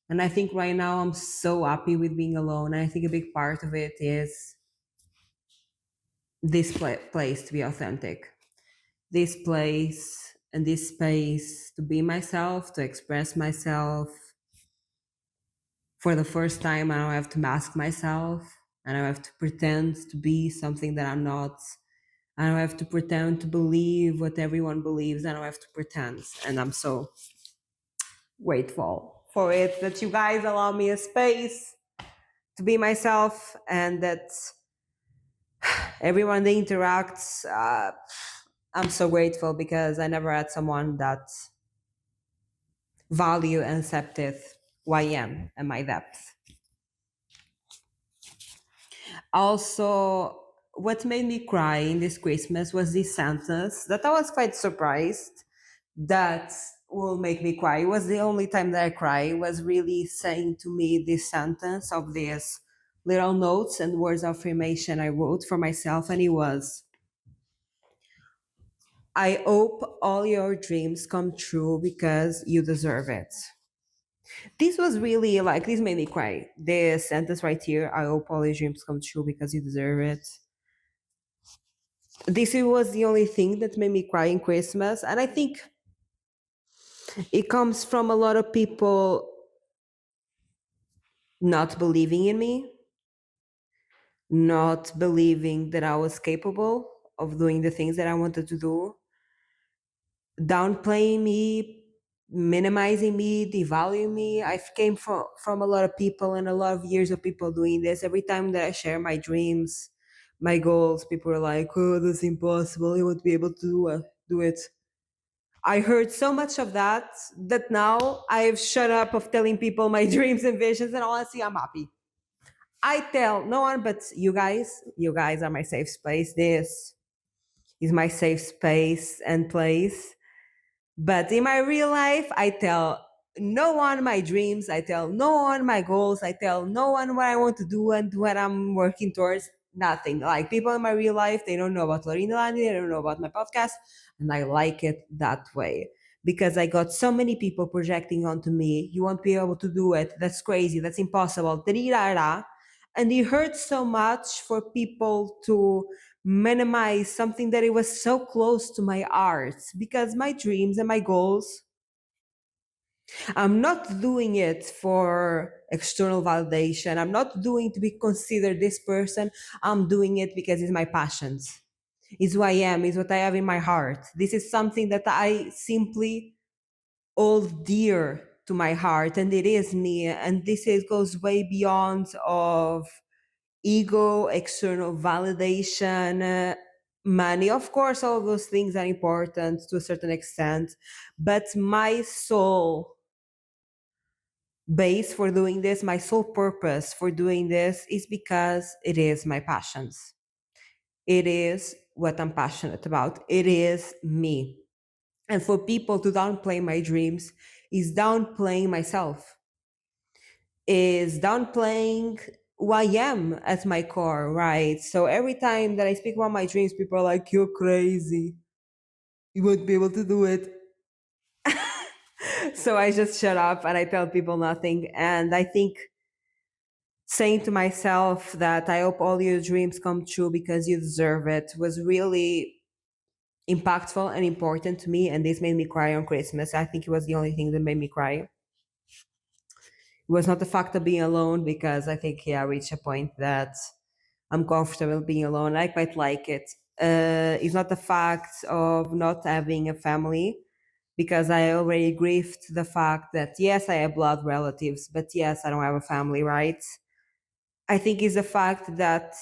And I think right now I'm so happy with being alone. And I think a big part of it is this place to be authentic, this place and this space to be myself, to express myself, For the first time, I don't have to mask myself. I don't have to pretend to be something that I'm not. I don't have to pretend to believe what everyone believes. I don't have to pretend. And I'm so grateful for it that you guys allow me a space to be myself and that everyone that interacts, I'm so grateful because I never had someone that value and accepted who I am and my depth. Also, what made me cry in this Christmas was this sentence that I was quite surprised that will make me cry. It was the only time that I cried. It was really saying to me this sentence of these little notes and words of affirmation I wrote for myself, and it was, I hope all your dreams come true because you deserve it. This was really like, this made me cry. This sentence right here, I hope all your dreams come true because you deserve it. This was the only thing that made me cry in Christmas. And I think it comes from a lot of people not believing in me, not believing that I was capable of doing the things that I wanted to do, downplaying me, minimizing me, devaluing me. I came from a lot of people and a lot of years of people doing this. Every time that I share my dreams, my goals, people are like, oh, that's impossible. You won't be able to do it. I heard so much of that that now I've shut up of telling people my dreams and visions, and honestly, I'm happy. I tell no one but you guys. You guys are my safe space. This is my safe space and place. But in my real life, I tell no one my dreams. I tell no one my goals. I tell no one what I want to do and what I'm working towards. Nothing. Like people in my real life, they don't know about Laurinda, they don't know about my podcast. And I like it that way because I got so many people projecting onto me. You won't be able to do it. That's crazy. That's impossible. Da-dee-da-da. And it hurts so much for people to minimize something that it was so close to my heart because my dreams and my goals, I'm not doing it for external validation. I'm not doing to be considered this person. I'm doing it because it's my passions. It's who I am, it's what I have in my heart. This is something that I simply hold dear to my heart, and it is me. And goes way beyond of ego, external validation, money. Of course, all those things are important to a certain extent, but my sole base for doing this, my sole purpose for doing this is because it is my passions. It is what I'm passionate about. It is me. And for people to downplay my dreams is downplaying myself, is downplaying who I am at my core, right? So every time that I speak about my dreams, people are like, you're crazy. You won't be able to do it. So I just shut up and I tell people nothing. And I think saying to myself that I hope all your dreams come true because you deserve it was really impactful and important to me. And this made me cry on Christmas. I think it was the only thing that made me cry. It was not the fact of being alone because I think, yeah, I reached a point that I'm comfortable being alone. I quite like it. It's not the fact of not having a family because I already grieved the fact that, yes, I have blood relatives, but yes, I don't have a family, right? I think it's the fact that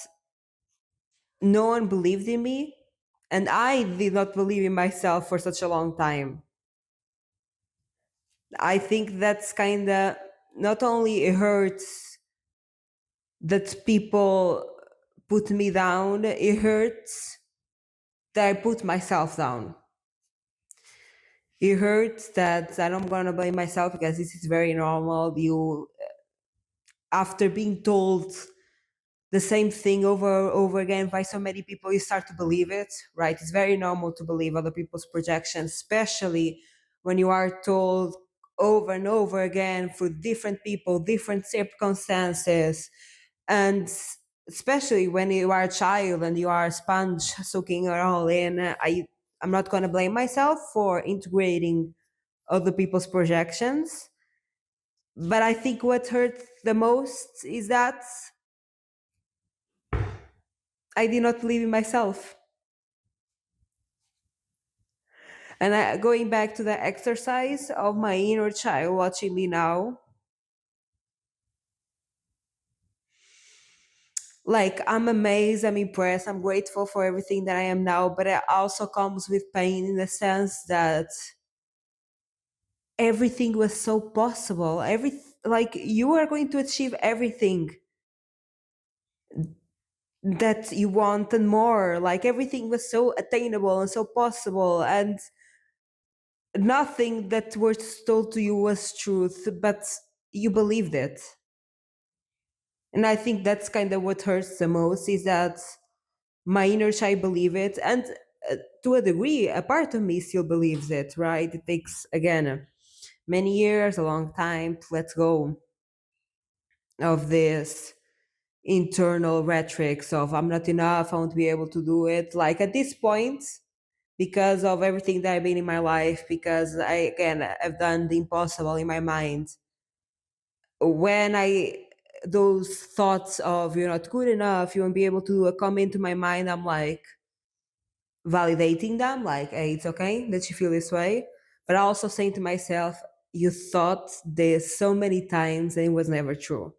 no one believed in me and I did not believe in myself for such a long time. I think that's kind of not only it hurts that people put me down, it hurts that I put myself down. It hurts that I don't gonna blame myself because this is very normal. You, after being told the same thing over again by so many people, you start to believe it, right? It's very normal to believe other people's projections, especially when you are told over and over again through different people, different circumstances, and especially when you are a child and you are a sponge soaking it all in. I'm not going to blame myself for integrating other people's projections, But I think what hurts the most is that I did not believe in myself. And going back to the exercise of my inner child watching me now, like I'm amazed, I'm impressed, I'm grateful for everything that I am now, but it also comes with pain in the sense that everything was so possible. Like you are going to achieve everything that you want and more. Like everything was so attainable and so possible, and nothing that was told to you was truth, but you believed it. And I think that's kind of what hurts the most is that my inner child believe it, and to a degree a part of me still believes it, right? It takes again many years, a long time to let go of this internal rhetorics of I'm not enough, I won't be able to do it. Like at this point, because of everything that I've been in my life, because I again have done the impossible in my mind, when I those thoughts of you're not good enough, you won't be able to do it come into my mind, I'm like validating them, like, hey, it's okay that you feel this way. But also saying to myself, you thought this so many times and it was never true.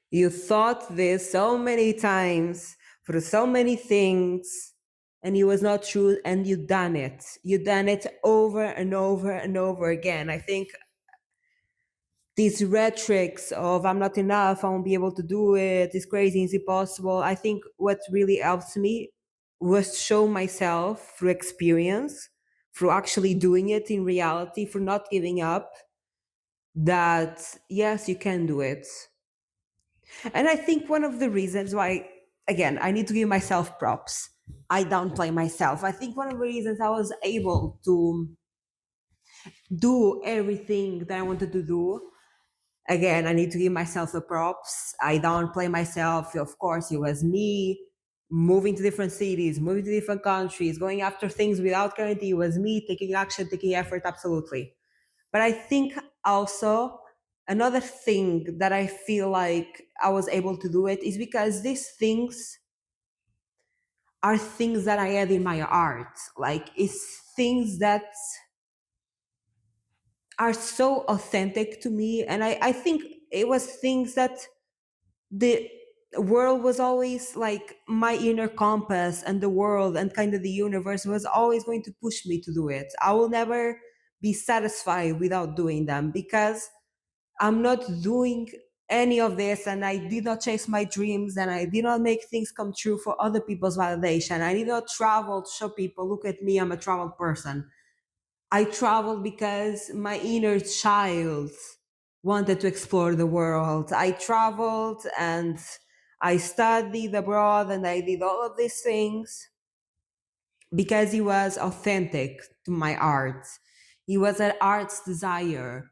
You thought this so many times for so many things and it was not true, and you done it. You done it over and over and over again. I think these rhetorics of I'm not enough, I won't be able to do it, it's crazy, it's impossible. I think what really helped me was show myself through experience, through actually doing it in reality, for not giving up, that yes, you can do it. And I think one of the reasons why, again, I need to give myself props. I downplay myself. I think one of the reasons I was able to do everything that I wanted to do, again, I need to give myself the props. I downplay myself. Of course, it was me moving to different cities, moving to different countries, going after things without guarantee. It was me taking action, taking effort, absolutely. But I think also another thing that I feel like I was able to do it is because these things are things that I had in my art. Like it's things that are so authentic to me. And I think it was things that the world was always like my inner compass, and the world and kind of the universe was always going to push me to do it. I will never be satisfied without doing them, because I'm not doing any of this, and I did not chase my dreams, and I did not make things come true for other people's validation. I did not travel to show people, look at me, I'm a traveled person. I traveled because my inner child wanted to explore the world. I traveled and I studied abroad and I did all of these things because it was authentic to my art. It was an art's desire.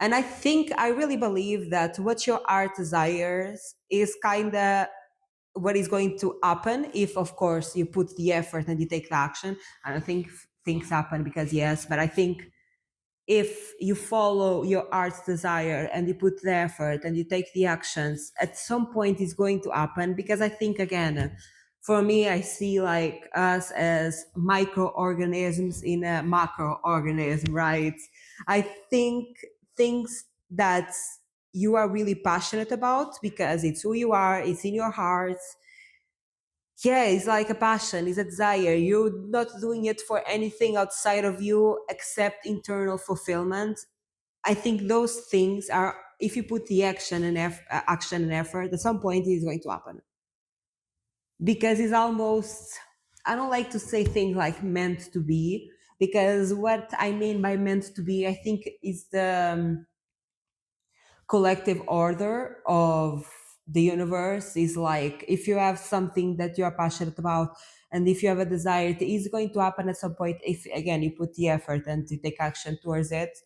And I think I really believe that what your art desires is kind of what is going to happen if, of course, you put the effort and you take the action. I don't think things happen because, yes, but I think if you follow your art's desire and you put the effort and you take the actions, at some point it's going to happen. Because I think, again, for me, I see like us as microorganisms in a macroorganism, right? I think things that you are really passionate about because it's who you are, it's in your heart. Yeah, it's like a passion, it's a desire. You're not doing it for anything outside of you except internal fulfillment. I think those things are, if you put the action and effort, at some point it's going to happen. Because it's almost, I don't like to say things like meant to be, because what I mean by meant to be, I think is the collective order of the universe. Is like if you have something that you are passionate about, and if you have a desire, it is going to happen at some point if, again, you put the effort and to take action towards it.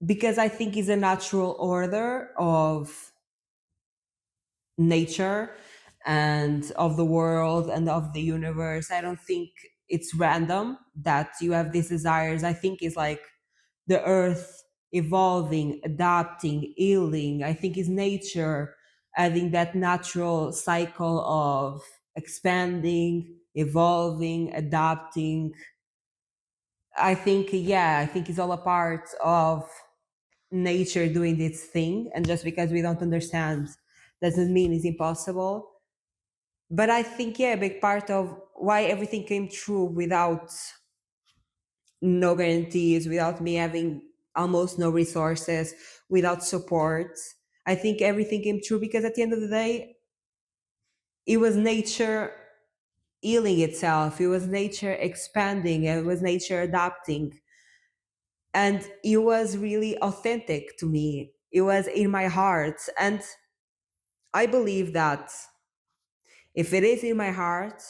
Because I think it's a natural order of nature and of the world and of the universe. I don't think it's random that you have these desires. I think it's like the earth evolving, adapting, healing. I think is nature having that natural cycle of expanding, evolving, adapting. I think, yeah, I think it's all a part of nature doing its thing. And just because we don't understand doesn't mean it's impossible. But I think, yeah, a big part of why everything came true without no guarantees, without me having almost no resources, without support. I think everything came true because at the end of the day, it was nature healing itself. It was nature expanding. It was nature adapting. And it was really authentic to me. It was in my heart. And I believe that if it is in my heart,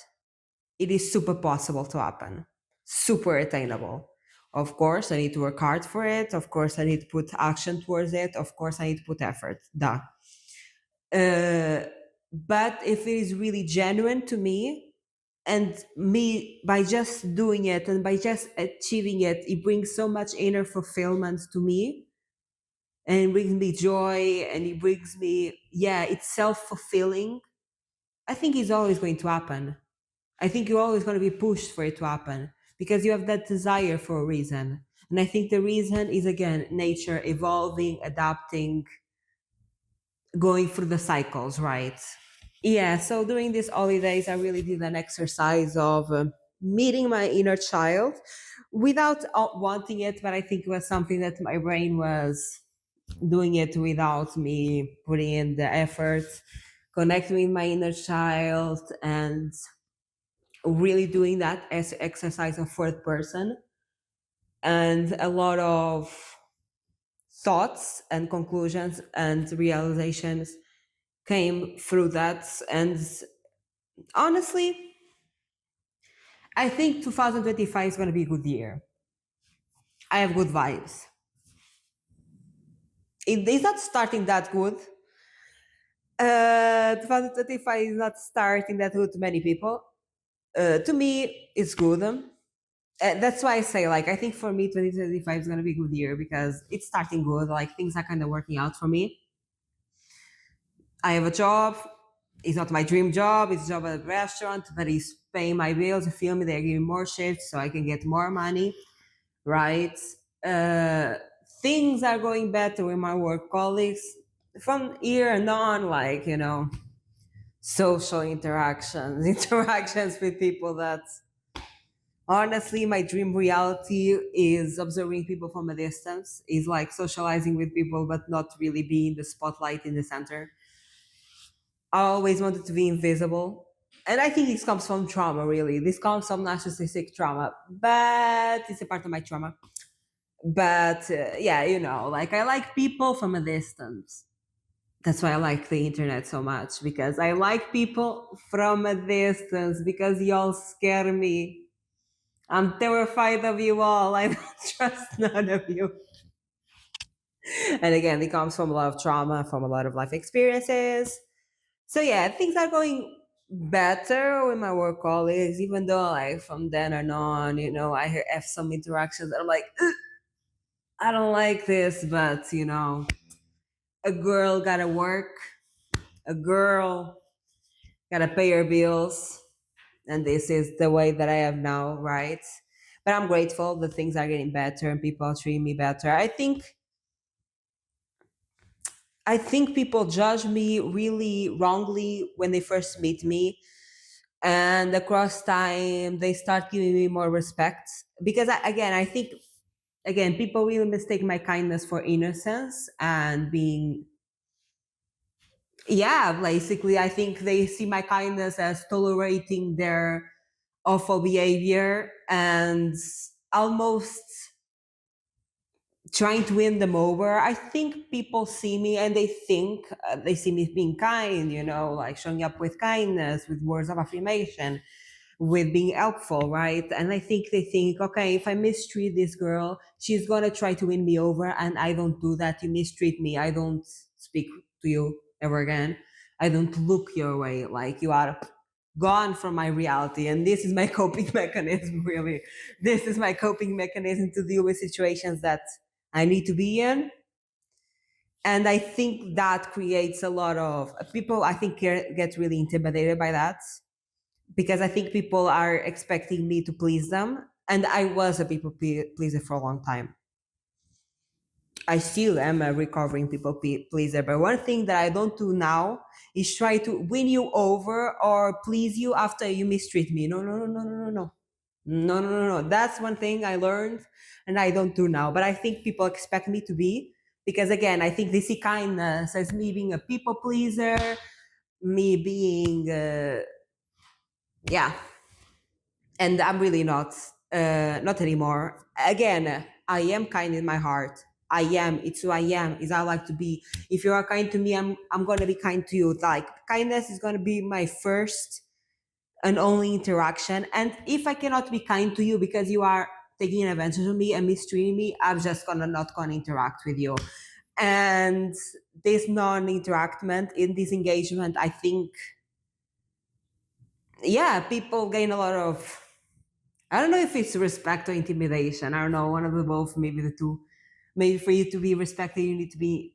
it is super possible to happen, super attainable. Of course, I need to work hard for it. Of course, I need to put action towards it. Of course, I need to put effort. Duh. Uh, but if it is really genuine to me, and me by just doing it and by just achieving it, it brings so much inner fulfillment to me, and it brings me joy, and it brings me, yeah, it's self fulfilling. I think it's always going to happen. I think you're always going to be pushed for it to happen because you have that desire for a reason. And I think the reason is, again, nature evolving, adapting, going through the cycles, right? Yeah, so during these holidays, I really did an exercise of meeting my inner child without wanting it, but I think it was something that my brain was doing it without me putting in the effort, connecting with my inner child, and really doing that as exercise of fourth person, and a lot of thoughts and conclusions and realizations came through that. And honestly, I think 2025 is going to be a good year. I have good vibes. It is not starting that good. 2025 is not starting that good to many people. To me, it's good. That's why I say, like, I think for me, 2025 is going to be a good year because it's starting good. Like, things are kind of working out for me. I have a job. It's not my dream job. It's a job at a restaurant, but it's paying my bills. You feel me? They're giving more shifts so I can get more money, right? Uh, Things are going better with my work colleagues from here and on, like, social interactions, interactions with people that honestly, my dream reality is observing people from a distance, is like socializing with people, but not really being the spotlight in the center. I always wanted to be invisible. And I think this comes from trauma, really. This comes from narcissistic trauma, but it's a part of my trauma. But yeah, like I like people from a distance. That's why I like the internet so much, because I like people from a distance, because y'all scare me. I'm terrified of you all. I don't trust none of you. And again, it comes from a lot of trauma, from a lot of life experiences. So yeah, things are going better with my work colleagues, even though like from then and on, have some interactions that I'm like, "Ugh, I don't like this, but a girl gotta work, a girl gotta pay her bills, and this is the way that I am now, right? But I'm grateful that things are getting better and people are treating me better. I think people judge me really wrongly when they first meet me, and across time they start giving me more respect because I think again people really mistake my kindness for innocence and being, yeah, basically I think they see my kindness as tolerating their awful behavior and almost trying to win them over. I think people see me and they think they see me being kind, like showing up with kindness, with words of affirmation, with being helpful, right? And I think they think, okay, if I mistreat this girl, she's gonna try to win me over, and I don't do that. You mistreat me, I don't speak to you ever again. I don't look your way. Like you are gone from my reality, and this is my coping mechanism. Really, this is my coping mechanism to deal with situations that I need to be in. And I think that creates a lot of people, I think, get really intimidated by that, because I think people are expecting me to please them. And I was a people pleaser for a long time. I still am a recovering people pleaser. But one thing that I don't do now is try to win you over or please you after you mistreat me. No, no, no, no, no, no, no. No, no, no, no. That's one thing I learned and I don't do now. But I think people expect me to be, because again, I think this kindness as me being a people pleaser, me being, yeah, and I'm really not anymore. Again, I am kind in my heart. I am. It's who I am. Is I like to be. If you are kind to me, I'm gonna be kind to you. Like kindness is gonna be my first and only interaction. And if I cannot be kind to you because you are taking advantage of me and mistreating me, I'm just gonna not gonna interact with you. And this non-interactment in this engagement, I think, yeah, people gain a lot of, I don't know if it's respect or intimidation. I don't know, one of the both, maybe the two. Maybe for you to be respected, you need to be,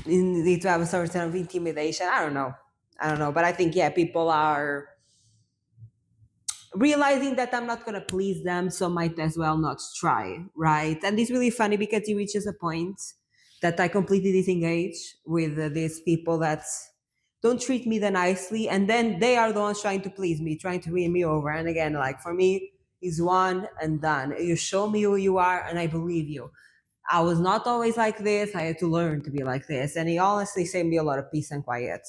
you need to have a certain of intimidation. I don't know. I don't know. But I think, yeah, people are realizing that I'm not going to please them, so might as well not try, right? And it's really funny because it reaches a point that I completely disengage with these people that don't treat me that nicely, and then they are the ones trying to please me, trying to win me over. And again, like for me, is one and done. You show me who you are, and I believe you. I was not always like this. I had to learn to be like this, and it honestly saved me a lot of peace and quiet.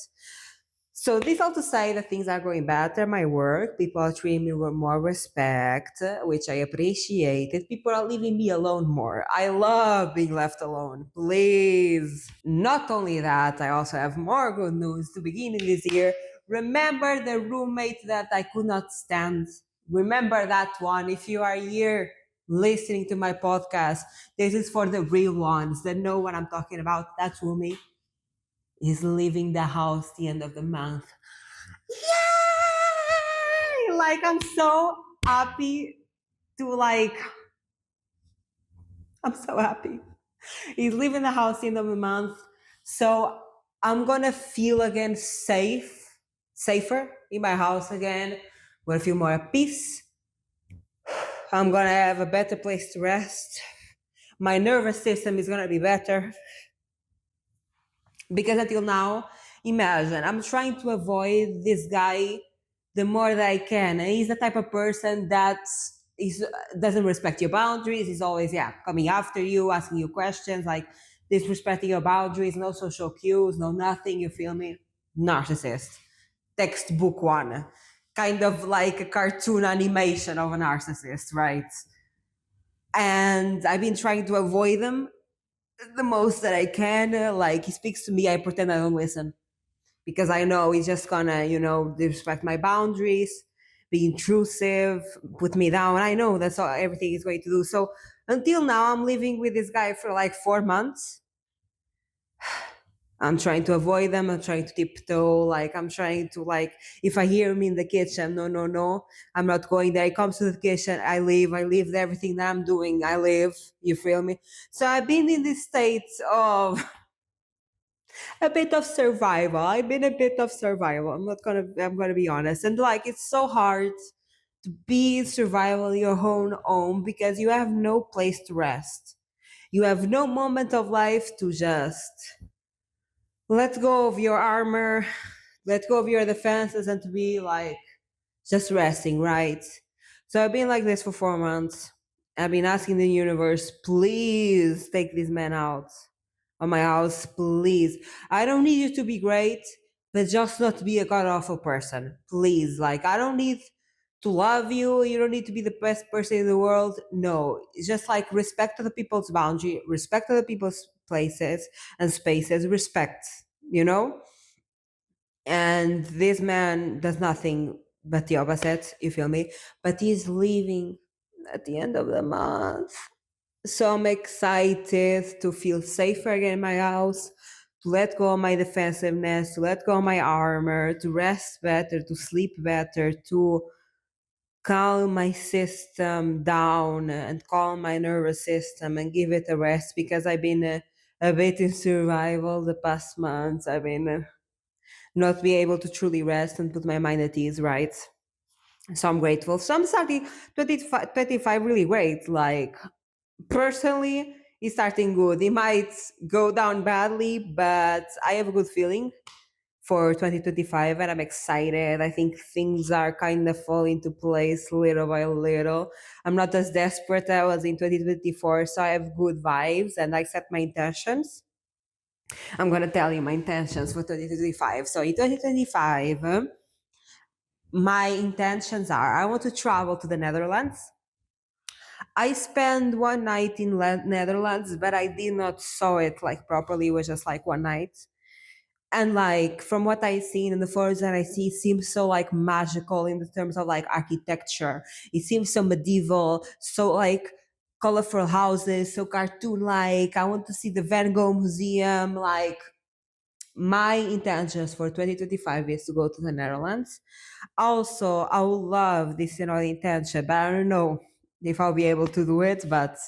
So this all to say that things are going better. My work, people are treating me with more respect, which I appreciate. People are leaving me alone more. I love being left alone. Please. Not only that, I also have more good news to begin in this year. Remember the roommate that I could not stand. Remember that one. If you are here listening to my podcast, this is for the real ones that know what I'm talking about. That roommate is leaving the house the end of the month. Yay! Like I'm so happy to like I'm so happy. He's leaving the house the end of the month. So I'm gonna feel again safer in my house again. Gonna feel more at peace. I'm gonna have a better place to rest. My nervous system is gonna be better. Because until now, imagine I'm trying to avoid this guy the more that I can, and he's the type of person that is doesn't respect your boundaries. He's always coming after you, asking you questions, like disrespecting your boundaries, no social cues, no nothing. You feel me? Narcissist, textbook one, kind of like a cartoon animation of a narcissist, right? And I've been trying to avoid them the most that I can. Like he speaks to me, I pretend I don't listen because I know he's just gonna, disrespect my boundaries, be intrusive, put me down. I know that's all everything he's going to do. So until now, I'm living with this guy for like 4 months. I'm trying to avoid them. I'm trying to tiptoe. Like I'm trying to like, if I hear him in the kitchen, no, no, no, I'm not going there. He comes to the kitchen, I leave. I leave everything that I'm doing. I leave. You feel me? So I've been in this state of a bit of survival. I've been a bit of survival. I'm gonna be honest. And like it's so hard to be in survival in your own home because you have no place to rest. You have no moment of life to just let go of your armor, let go of your defenses, and to be like just resting, right? So I've been like this for 4 months. I've been asking the universe, please take this man out of my house, please. I don't need you to be great, but just not be a god awful person, please. Like I don't need to love you. You don't need to be the best person in the world. No, it's just like respect other people's boundary, respect other people's places and spaces, respect, you know. And this man does nothing but the opposite. You feel me? But he's leaving at the end of the month. So I'm excited to feel safer again in my house, to let go of my defensiveness, to let go of my armor, to rest better, to sleep better, to calm my system down and calm my nervous system and give it a rest, because I've been a bit in survival the past months. I've been not be able to truly rest and put my mind at ease, right? So I'm grateful. So I'm starting 25 really great. Like, personally, it's starting good. It might go down badly, but I have a good feeling for 2025 and I'm excited. I think things are kind of falling into place little by little. I'm not as desperate as I was in 2024, so I have good vibes and I set my intentions. I'm going to tell you my intentions for 2025. So in 2025, my intentions are I want to travel to the Netherlands. I spent one night in Netherlands, but I did not saw it like properly. It was just like one night. And like from what I've seen in the photos that I see, it seems so like magical in the terms of like architecture. It seems so medieval, so like colorful houses, so cartoon like. I want to see the Van Gogh Museum. Like, my intentions for 2025 is to go to the Netherlands. Also, I would love this, intention, but I don't know if I'll be able to do it. But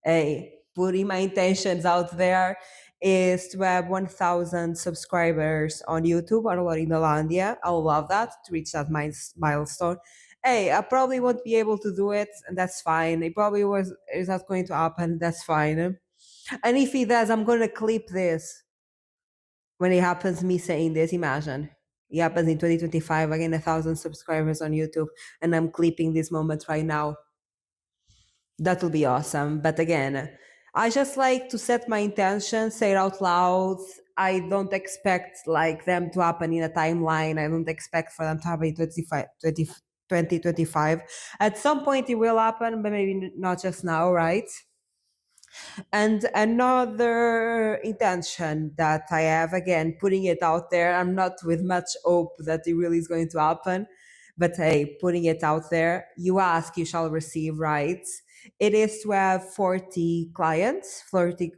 hey, putting my intentions out there is to have 1,000 subscribers on YouTube on Laurinda. I would love that to reach that milestone. Hey, I probably won't be able to do it, and that's fine. It probably is not going to happen. That's fine. And if it does, I'm going to clip this when it happens, me saying this. Imagine it happens in 2025, again, 1,000 subscribers on YouTube, and I'm clipping this moment right now. That will be awesome. But again, I just like to set my intentions, say it out loud. I don't expect like them to happen in a timeline. I don't expect for them to happen in 2025. At some point it will happen, but maybe not just now, right? And another intention that I have, again, putting it out there, I'm not with much hope that it really is going to happen, but hey, putting it out there, you ask, you shall receive, right? It is to have 40 clients, 30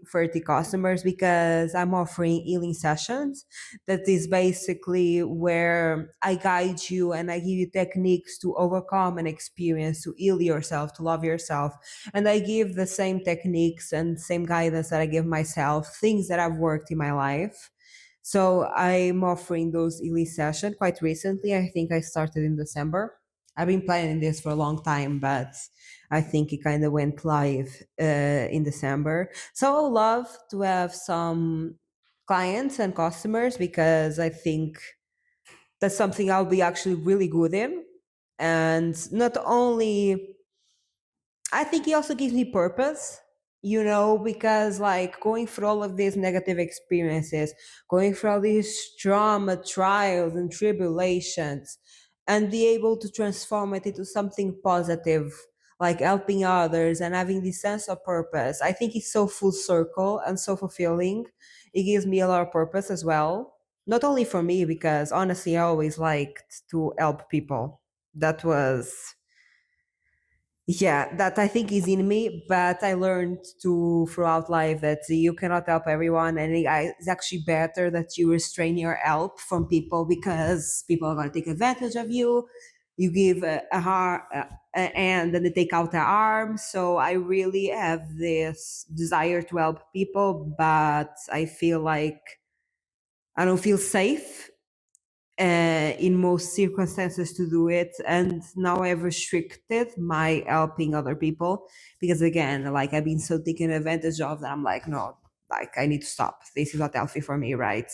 customers, because I'm offering healing sessions. That is basically where I guide you and I give you techniques to overcome an experience, to heal yourself, to love yourself. And I give the same techniques and same guidance that I give myself, things that I've worked in my life. So I'm offering those Elite session quite recently. I think I started in December. I've been planning this for a long time, but I think it kind of went live in December. So I would love to have some clients and customers, because I think that's something I'll be actually really good in. And not only, I think it also gives me purpose, because like going through all of these negative experiences, going through all these trauma, trials, and tribulations, and be able to transform it into something positive, like helping others and having this sense of purpose. I think it's so full circle and so fulfilling. It gives me a lot of purpose as well. Not only for me, because honestly, I always liked to help people. That was, yeah, that I think is in me, but I learned to throughout life that you cannot help everyone, and it's actually better that you restrain your help from people, because people are going to take advantage of you. You give a hand and they take out their arm. So I really have this desire to help people, but I feel like I don't feel safe in most circumstances to do it. And now I've restricted my helping other people, because again, like, I've been so taken advantage of that I'm like, no, like, I need to stop. This is not healthy for me, right?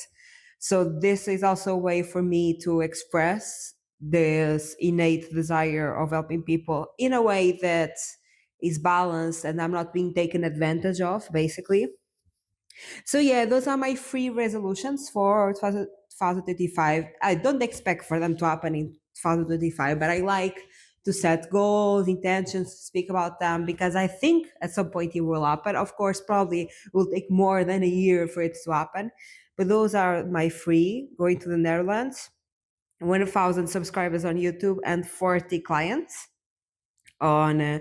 So this is also a way for me to express this innate desire of helping people in a way that is balanced and I'm not being taken advantage of, basically. So yeah, those are my three resolutions for 2025. I don't expect for them to happen in 2025, but I like to set goals, intentions, speak about them, because I think at some point it will happen. Of course, probably will take more than a year for it to happen. But those are my three: going to the Netherlands, 1,000 subscribers on YouTube, and 40 clients on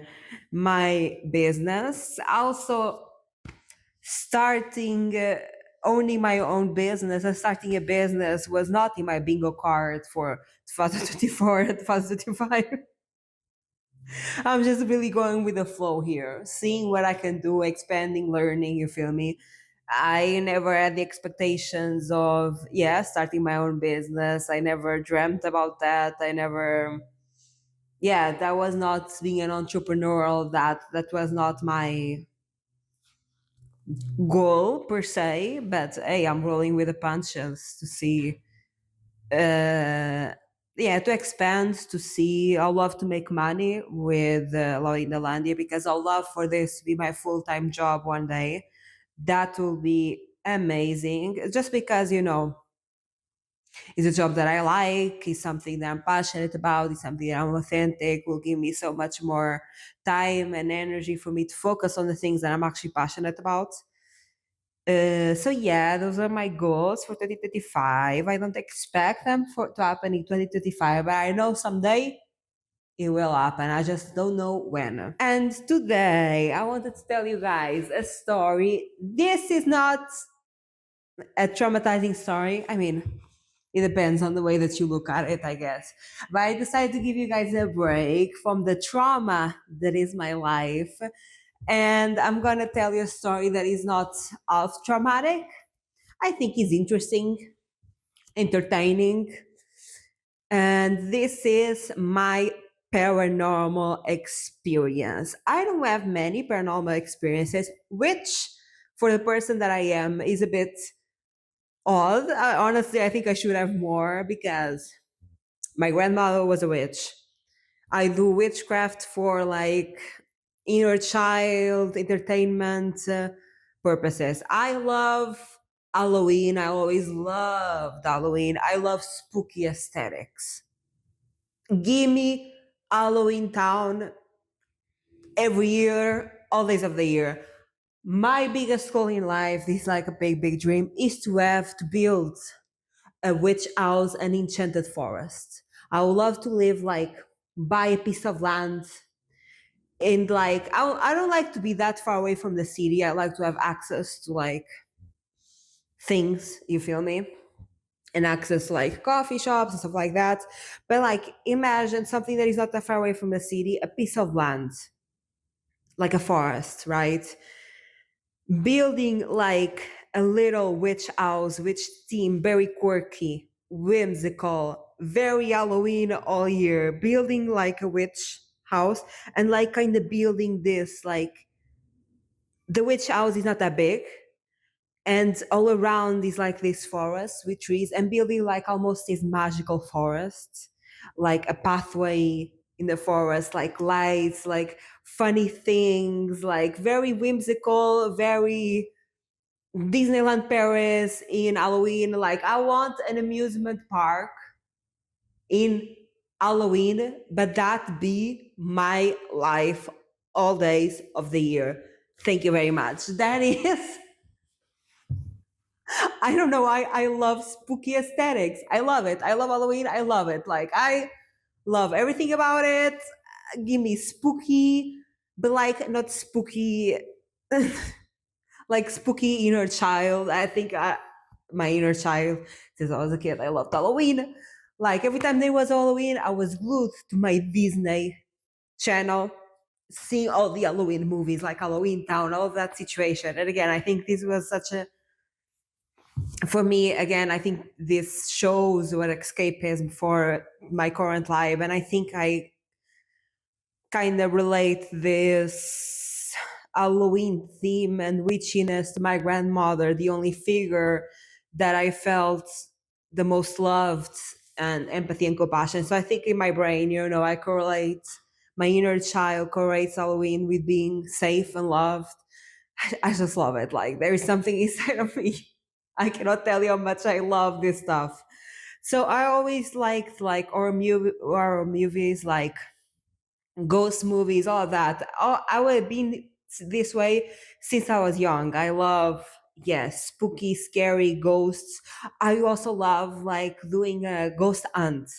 my business. Also, starting owning my own business and starting a business was not in my bingo card for 2024 and 2025. I'm just really going with the flow here, seeing what I can do, expanding, learning, you feel me? I never had the expectations of, yeah, starting my own business. I never dreamt about that. I never, yeah, that was not being an entrepreneur, all that was not my goal per se. But hey, I'm rolling with the punches to see, uh, yeah, to expand, to see. I love to make money with Laurinda because I love for this to be my full time job one day. That will be amazing. Just because, it's a job that I like, it's something that I'm passionate about, it's something that I'm authentic, will give me so much more time and energy for me to focus on the things that I'm actually passionate about. So yeah, those are my goals for 2025. I don't expect them to happen in 2025, but I know someday it will happen. I just don't know when. And today I wanted to tell you guys a story. This is not a traumatizing story. I mean, it depends on the way that you look at it, I guess. But I decided to give you guys a break from the trauma that is my life. And I'm going to tell you a story that is not as traumatic. I think is interesting, entertaining. And this is my paranormal experience. I don't have many paranormal experiences, which for the person that I am is a bit odd. Honestly, I think I should have more because my grandmother was a witch. I do witchcraft for like inner child entertainment purposes. I love Halloween. I always loved Halloween. I love spooky aesthetics. Give me Halloween Town every year, all days of the year. My biggest goal in life, this is like a big, big dream, is to have to build a witch house, an enchanted forest. I would love to live like buy a piece of land and like I don't like to be that far away from the city. I like to have access to like things, you feel me? And access to, like coffee shops and stuff like that. But like imagine something that is not that far away from the city, a piece of land, like a forest, right? Building like a little witch house, witch theme, very quirky, whimsical, very Halloween all year. Building like a witch house and like kind of building this like the witch house is not that big, and all around is like this forest with trees and building like almost this magical forest, like a pathway in the forest, like lights, like funny things, like very whimsical, very Disneyland Paris in Halloween. Like I want an amusement park in Halloween, but that be my life all days of the year. Thank you very much. That is, I don't know. I love spooky aesthetics. I love it. I love Halloween. I love it. Like I love everything about it. Give me spooky, but like not spooky, like spooky inner child. I think my inner child, since I was a kid, I loved Halloween. Like every time there was Halloween, I was glued to my Disney channel, seeing all the Halloween movies, like Halloween Town, all of that situation. And again, I think this was such a, for me, again, I think this shows what escapism for my current life. And I think I kind of relate this Halloween theme and witchiness to my grandmother, the only figure that I felt the most loved and empathy and compassion. So I think in my brain, I correlate my inner child correlates Halloween with being safe and loved. I just love it. Like there is something inside of me. I cannot tell you how much I love this stuff. So I always liked like horror movies, like ghost movies, all of that. I would have been this way since I was young. I love, yes, spooky, scary ghosts. I also love like doing a ghost hunt,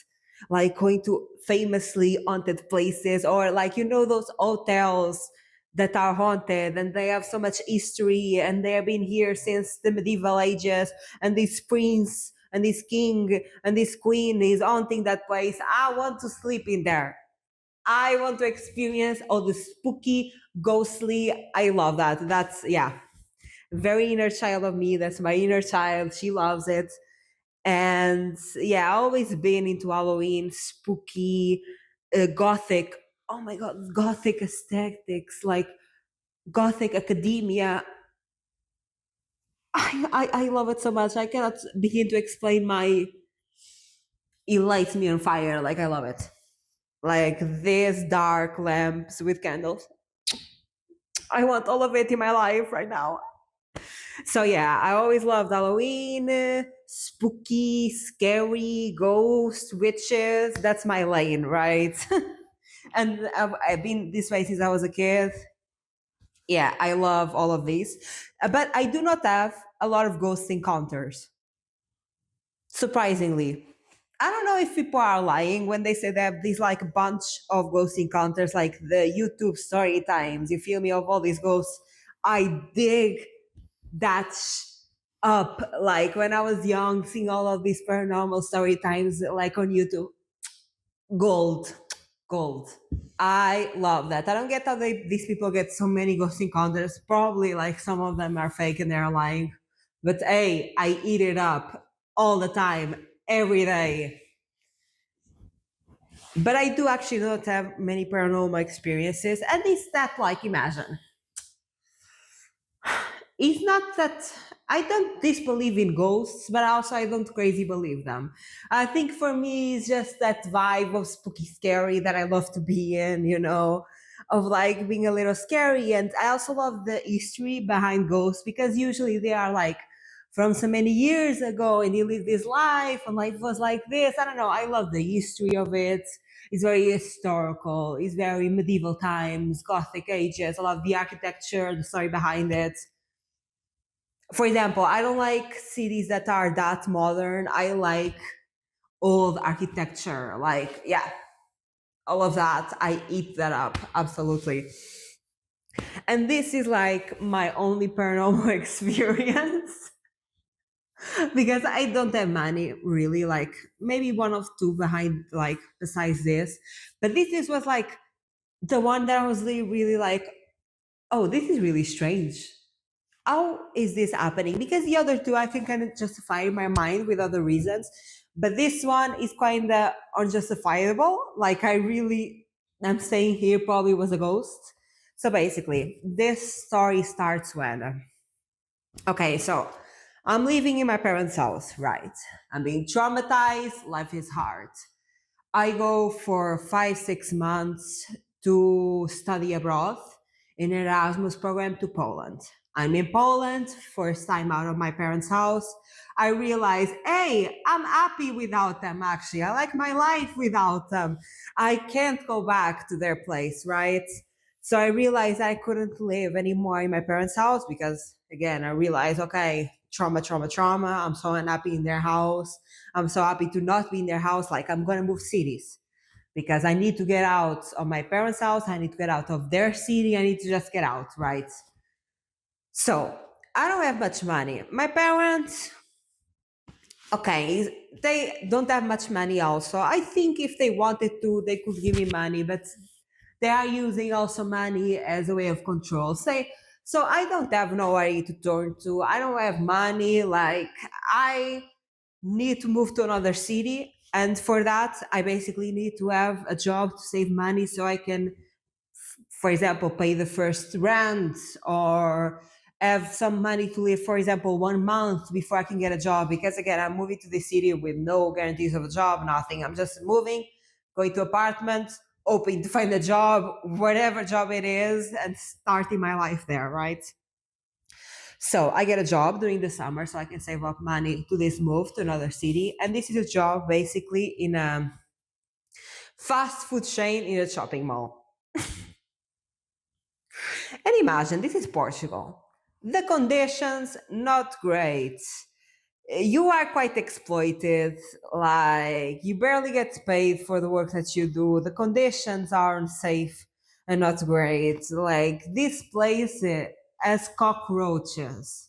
like going to famously haunted places or like, those hotels that are haunted and they have so much history and they have been here since the medieval ages, and this prince and this king and this queen is haunting that place. I want to sleep in there. I want to experience all the spooky, ghostly. I love that. That's, yeah, very inner child of me. That's my inner child. She loves it. And yeah, I always been into Halloween, spooky, gothic. Oh my God, gothic aesthetics, like gothic academia. I love it so much. I cannot begin to explain my, it lights me on fire. Like, I love it. Like these dark lamps with candles. I want all of it in my life right now. So yeah, I always loved Halloween, spooky, scary, ghosts, witches. That's my lane, right? And I've been this way since I was a kid. Yeah, I love all of these. But I do not have a lot of ghost encounters, surprisingly. I don't know if people are lying when they say they have these like bunch of ghost encounters, like the YouTube story times. You feel me, of all these ghosts. I dig that up. Like when I was young, seeing all of these paranormal story times, like on YouTube, gold, gold. I love that. I don't get how these people get so many ghost encounters. Probably like some of them are fake and they're lying. But hey, I eat it up all the time, every day. But I do actually not have many paranormal experiences. At least that, like, imagine. It's not that I don't disbelieve in ghosts, but also I don't crazy believe them. I think for me, it's just that vibe of spooky, scary that I love to be in, of like being a little scary. And I also love the history behind ghosts because usually they are like from so many years ago and you lived this life and life was like this. I don't know. I love the history of it. It's very historical. It's very medieval times, Gothic ages. I love the architecture, the story behind it. For example, I don't like cities that are that modern. I like old architecture. Like, yeah, all of that. I eat that up. Absolutely. And this is like my only paranormal experience because I don't have money really. Like, maybe one of two behind, like, besides this. But this was like the one that I was really like, oh, this is really strange. How is this happening? Because the other two I can kind of justify in my mind with other reasons, but this one is kind of unjustifiable. Like I really, I'm saying here probably was a ghost. So basically, this story starts when, okay, so I'm living in my parents' house, right? I'm being traumatized. Life is hard. I go for 5, 6 months to study abroad in an Erasmus program to Poland. I'm in Poland, first time out of my parents' house. I realize, hey, I'm happy without them actually. I like my life without them. I can't go back to their place, right? So I realized I couldn't live anymore in my parents' house because, again, I realized, okay, trauma, trauma, trauma. I'm so unhappy in their house. I'm so happy to not be in their house. Like I'm going to move cities because I need to get out of my parents' house. I need to get out of their city. I need to just get out, right? So I don't have much money. My parents, okay, they don't have much money also. I think if they wanted to, they could give me money, but they are using also money as a way of control. Say, so I don't have nowhere to turn to. I don't have money. Like I need to move to another city. And for that, I basically need to have a job to save money so I can, for example, pay the first rent or have some money to live, for example, 1 month before I can get a job. Because again, I'm moving to the city with no guarantees of a job, nothing. I'm just moving, going to apartment, hoping to find a job, whatever job it is, and starting my life there, right? So I get a job during the summer so I can save up money to this move to another city. And this is a job basically in a fast food chain in a shopping mall. And imagine this is Portugal. The conditions not great. You are quite exploited. Like you barely get paid for the work that you do. The conditions are unsafe and not great. Like this place has cockroaches.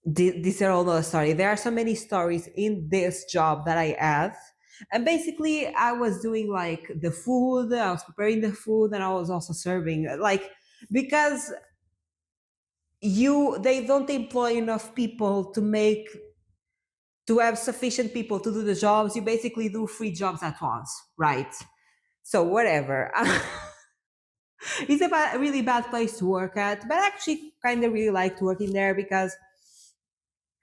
These are all the story. There are so many stories in this job that I had. And basically, I was doing like the food, I was preparing the food, and I was also serving. Like, because they don't employ enough people to have sufficient people to do the jobs. You basically do three jobs at once, right? So whatever. It's a really bad place to work at, but I actually kind of really liked working there because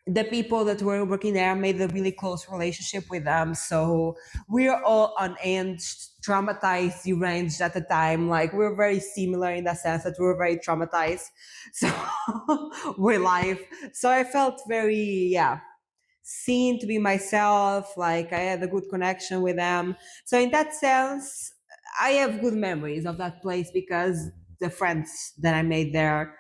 the people that were working there made a really close relationship with them. So we're all unhinged, traumatized, deranged at the time. Like we're very similar in the sense that we're very traumatized. So we're live. So I felt very, yeah, seen to be myself. Like I had a good connection with them. So in that sense, I have good memories of that place because the friends that I made there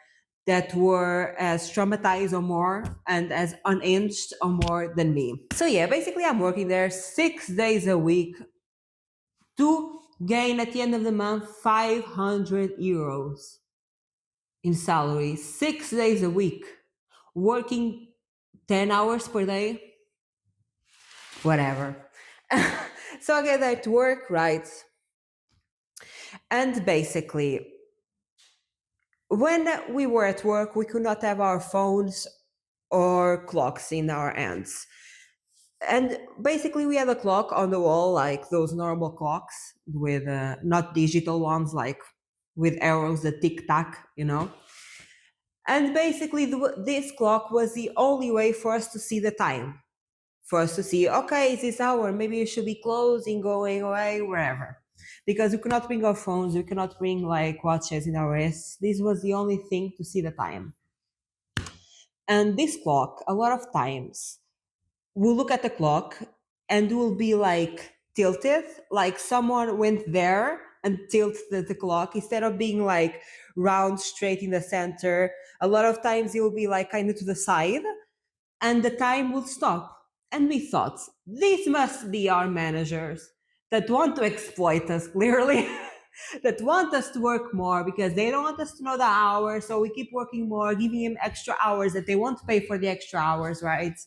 that were as traumatized or more and as unhinged or more than me. So yeah, basically I'm working there 6 days a week to gain at the end of the month 500 euros in salary, 6 days a week, working 10 hours per day, whatever. So I get there to work, right? And basically, when we were at work, we could not have our phones or clocks in our hands. And basically, we had a clock on the wall, like those normal clocks with not digital ones, like with arrows that tick tack, you know. And basically, this clock was the only way for us to see the time, for us to see, okay, it's this hour, maybe you should be closing, going away, wherever. Because we cannot bring our phones, we cannot bring like watches in our wrists. This was the only thing to see the time. And this clock, a lot of times, we'll look at the clock and we'll be like tilted, like someone went there and tilted the clock instead of being like round straight in the center. A lot of times it will be like kind of to the side and the time would stop. And we thought, these must be our managers that want to exploit us, clearly, that want us to work more because they don't want us to know the hours. So we keep working more, giving them extra hours that they won't pay for the extra hours, right?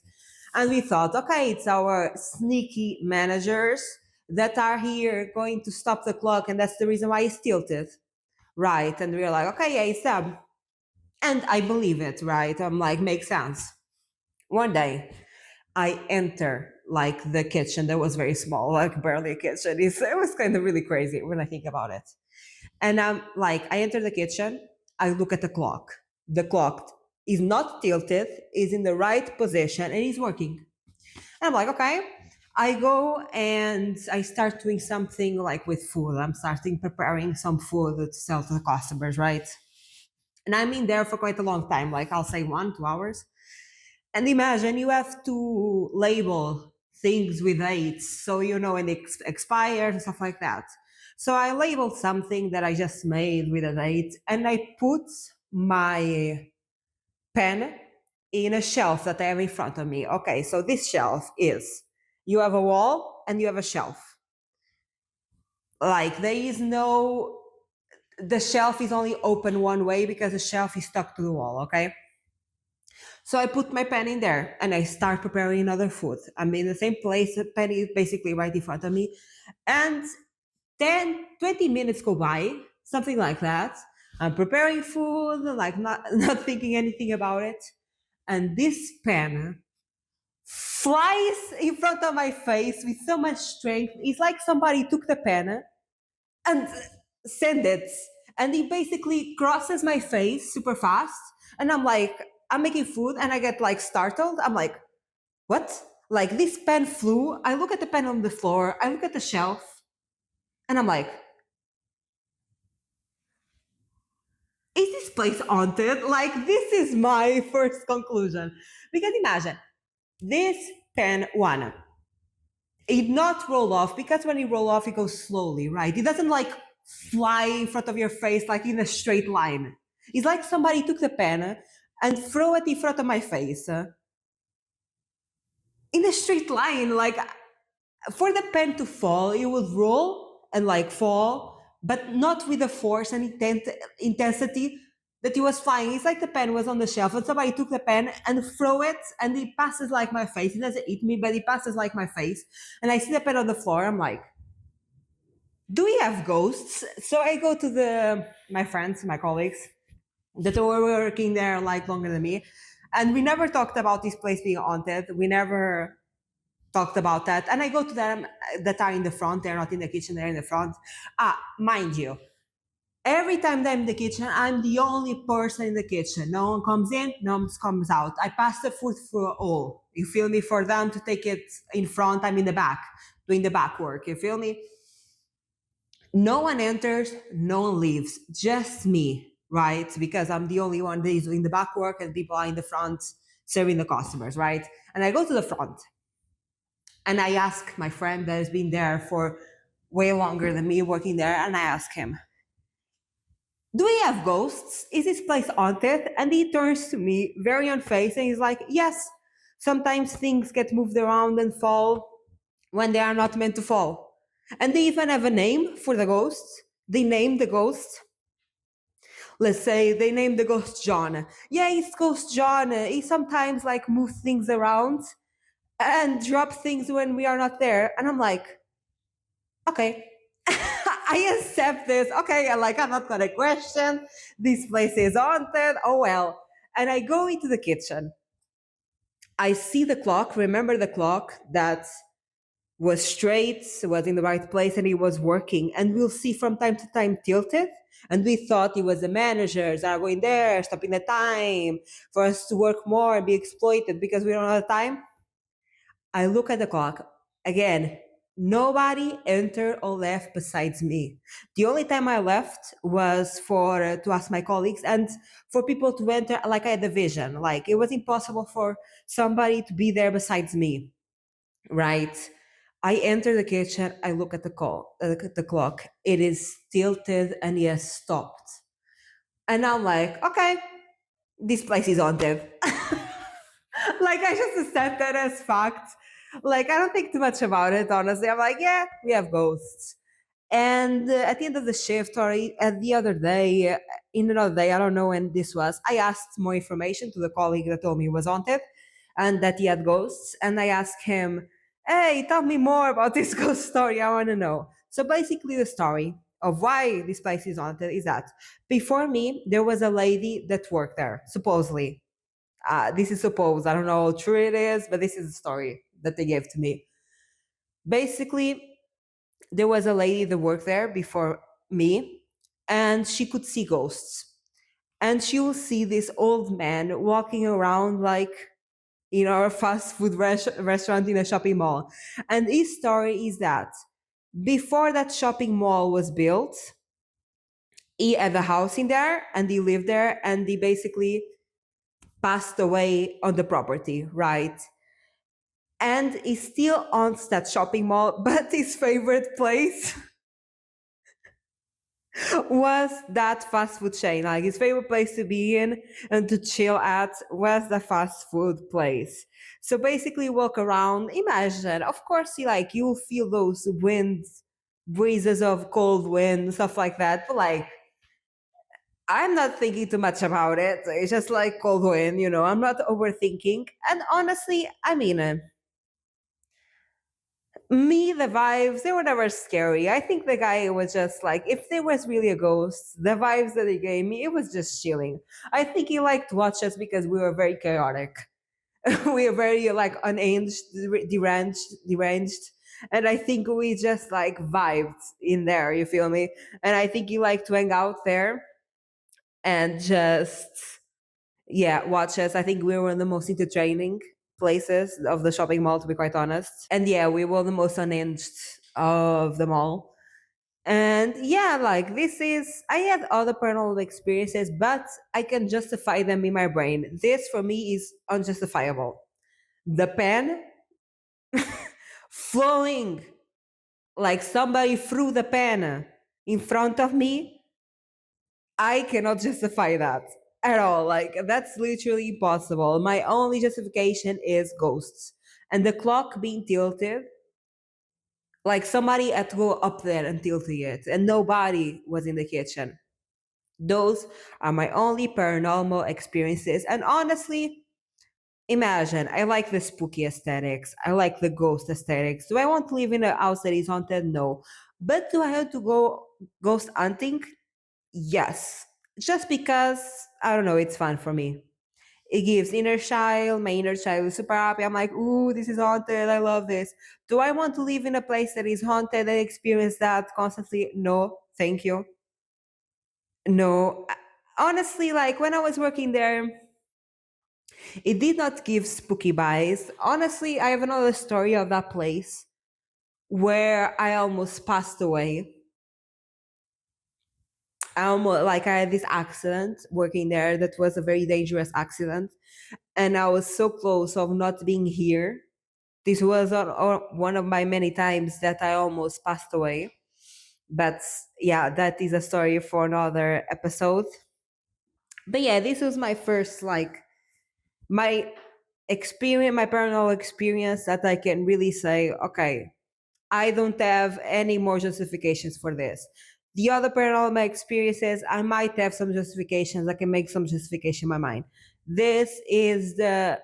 And we thought, okay, it's our sneaky managers that are here going to stop the clock. And that's the reason why it's tilted, right? And we were like, okay, yeah, it's them. And I believe it, right? I'm like, makes sense. One day, I enter like the kitchen that was very small, like barely a kitchen. It was kind of really crazy when I think about it. And I'm like, I enter the kitchen, I look at the clock. The clock is not tilted, is in the right position, and is working. And I'm like, okay. I go and I start doing something like with food. I'm starting preparing some food to sell to the customers, right? And I'm in there for quite a long time, like I'll say 1, 2 hours. And imagine you have to label things with dates so you know when it expires and stuff like that. So I labeled something that I just made with a date and I put my pen in a shelf that I have in front of me. Okay, so this shelf is you have a wall and you have a shelf. Like there is no, the shelf is only open one way because the shelf is stuck to the wall, okay? So I put my pen in there and I start preparing another food. I'm in the same place, the pen is basically right in front of me. And 10, 20 minutes go by, something like that. I'm preparing food, like not, not thinking anything about it. And this pen flies in front of my face with so much strength. It's like somebody took the pen and send it. And it basically crosses my face super fast. And I'm like, I'm making food and I get like startled. I'm like, what? Like this pen flew. I look at the pen on the floor. I look at the shelf and I'm like, is this place haunted? Like this is my first conclusion. Because imagine this pen one, it not roll off because when it roll off, it goes slowly, right? It doesn't like fly in front of your face like in a straight line. It's like somebody took the pen and throw it in front of my face in a straight line. Like for the pen to fall, it would roll and like fall, but not with the force and intensity that he was flying. It's like the pen was on the shelf and somebody took the pen and throw it and it passes like my face. It doesn't eat me, but it passes like my face. And I see the pen on the floor. I'm like, do we have ghosts? So I go to my friends, my colleagues that were working there like longer than me. And we never talked about this place being haunted. We never talked about that. And I go to them that are in the front. They're not in the kitchen. They're in the front. Mind you, every time I'm in the kitchen, I'm the only person in the kitchen. No one comes in, no one comes out. I pass the food through all. You feel me? For them to take it in front, I'm in the back, doing the back work. You feel me? No one enters, no one leaves, just me, right? Because I'm the only one that is doing the back work and people are in the front serving the customers, right? And I go to the front and I ask my friend that has been there for way longer than me working there, and I ask him, do we have ghosts? Is this place haunted? And he turns to me very unfazed and he's like, yes, sometimes things get moved around and fall when they are not meant to fall. And they even have a name for the ghosts. They name the ghost. Let's say they name the ghost John. Yeah, it's Ghost John. He sometimes like moves things around and drop things when we are not there. And I'm like, okay, I accept this. Okay, I'm not gonna question. This place is haunted. Oh well. And I go into the kitchen. I see the clock. Remember the clock that was straight, was in the right place, and it was working. And we'll see from time to time tilted. And we thought it was the managers that are going there, stopping the time for us to work more and be exploited because we don't have time. I look at the clock. Again, nobody entered or left besides me. The only time I left was for to ask my colleagues and for people to enter. Like I had the vision. Like it was impossible for somebody to be there besides me, right? I enter the kitchen. I look at the clock. It is tilted and it has stopped. And I'm like, okay, this place is haunted. Like I just accept that as fact. Like I don't think too much about it, honestly. I'm like, yeah, we have ghosts. And at the end of the shift, or at the other day, in another day, I don't know when this was, I asked more information to the colleague that told me he was haunted and that he had ghosts. And I asked him, hey, tell me more about this ghost story. I want to know. So basically, the story of why this place is haunted is that before me, there was a lady that worked there, supposedly. This is supposed. I don't know how true it is, but this is the story that they gave to me. Basically, there was a lady that worked there before me, and she could see ghosts. And she will see this old man walking around like in our fast food restaurant in a shopping mall. And his story is that before that shopping mall was built, he had a house in there and he lived there and he basically passed away on the property, right? And he still owns that shopping mall, but his favorite place was that fast food chain. Like his favorite place to be in and to chill at was the fast food place. So basically walk around, imagine, of course you'll feel those winds, breezes of cold wind, stuff like that. But like I'm not thinking too much about it. It's just like cold wind, I'm not overthinking. And honestly, I mean, me, the vibes, they were never scary. I think the guy was just like, if there was really a ghost, the vibes that he gave me, it was just chilling. I think he liked to watch us because we were very chaotic. We were very like unhinged, deranged. And I think we just like vibed in there, you feel me? And I think he liked to hang out there and just, yeah, watch us. I think we were the most entertaining places of the shopping mall, to be quite honest. And yeah, we were the most unhinged of them all. And yeah, like I had other paranormal experiences, but I can justify them in my brain. This for me is unjustifiable. The pen flowing like somebody threw the pen in front of me, I cannot justify that at all. Like, that's literally impossible. My only justification is ghosts. And the clock being tilted, like somebody had to go up there and tilt it, and nobody was in the kitchen. Those are my only paranormal experiences. And honestly, imagine, I like the spooky aesthetics. I like the ghost aesthetics. Do I want to live in a house that is haunted? No. But do I have to go ghost hunting? Yes. Just because, I don't know, it's fun for me. It gives inner child. My inner child is super happy. I'm like, ooh, this is haunted. I love this. Do I want to live in a place that is haunted and experience that constantly? No, thank you. No. Honestly, like when I was working there, it did not give spooky vibes. Honestly, I have another story of that place where I almost passed away. I almost like I had this accident working there that was a very dangerous accident, and I was so close of not being here. This was one of my many times that I almost passed away. But yeah, that is a story for another episode. But yeah, this was my first like my experience, my paranormal experience that I can really say, okay, I don't have any more justifications for this. The other paranormal experiences, I might have some justifications. I can make some justification in my mind. This is the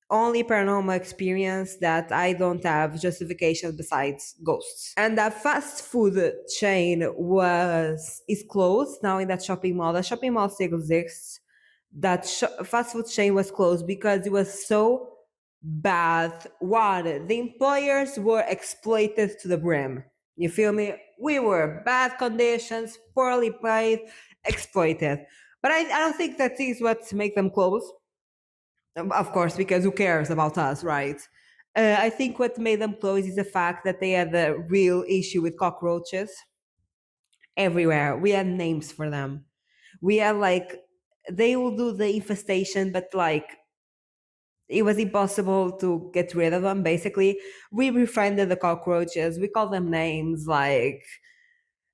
only paranormal experience that I don't have justification besides ghosts. And that fast food chain was is closed now in that shopping mall. The shopping mall still exists. That fast food chain was closed because it was so bad. One, the employers were exploited to the brim. You feel me? We were bad conditions, poorly paid, exploited. But I don't think that is what make them close. Of course, because who cares about us, right? I think what made them close is the fact that they had a real issue with cockroaches everywhere. We had names for them. We had like, they will do the infestation, but like, it was impossible to get rid of them. Basically, we befriended the cockroaches. We called them names like,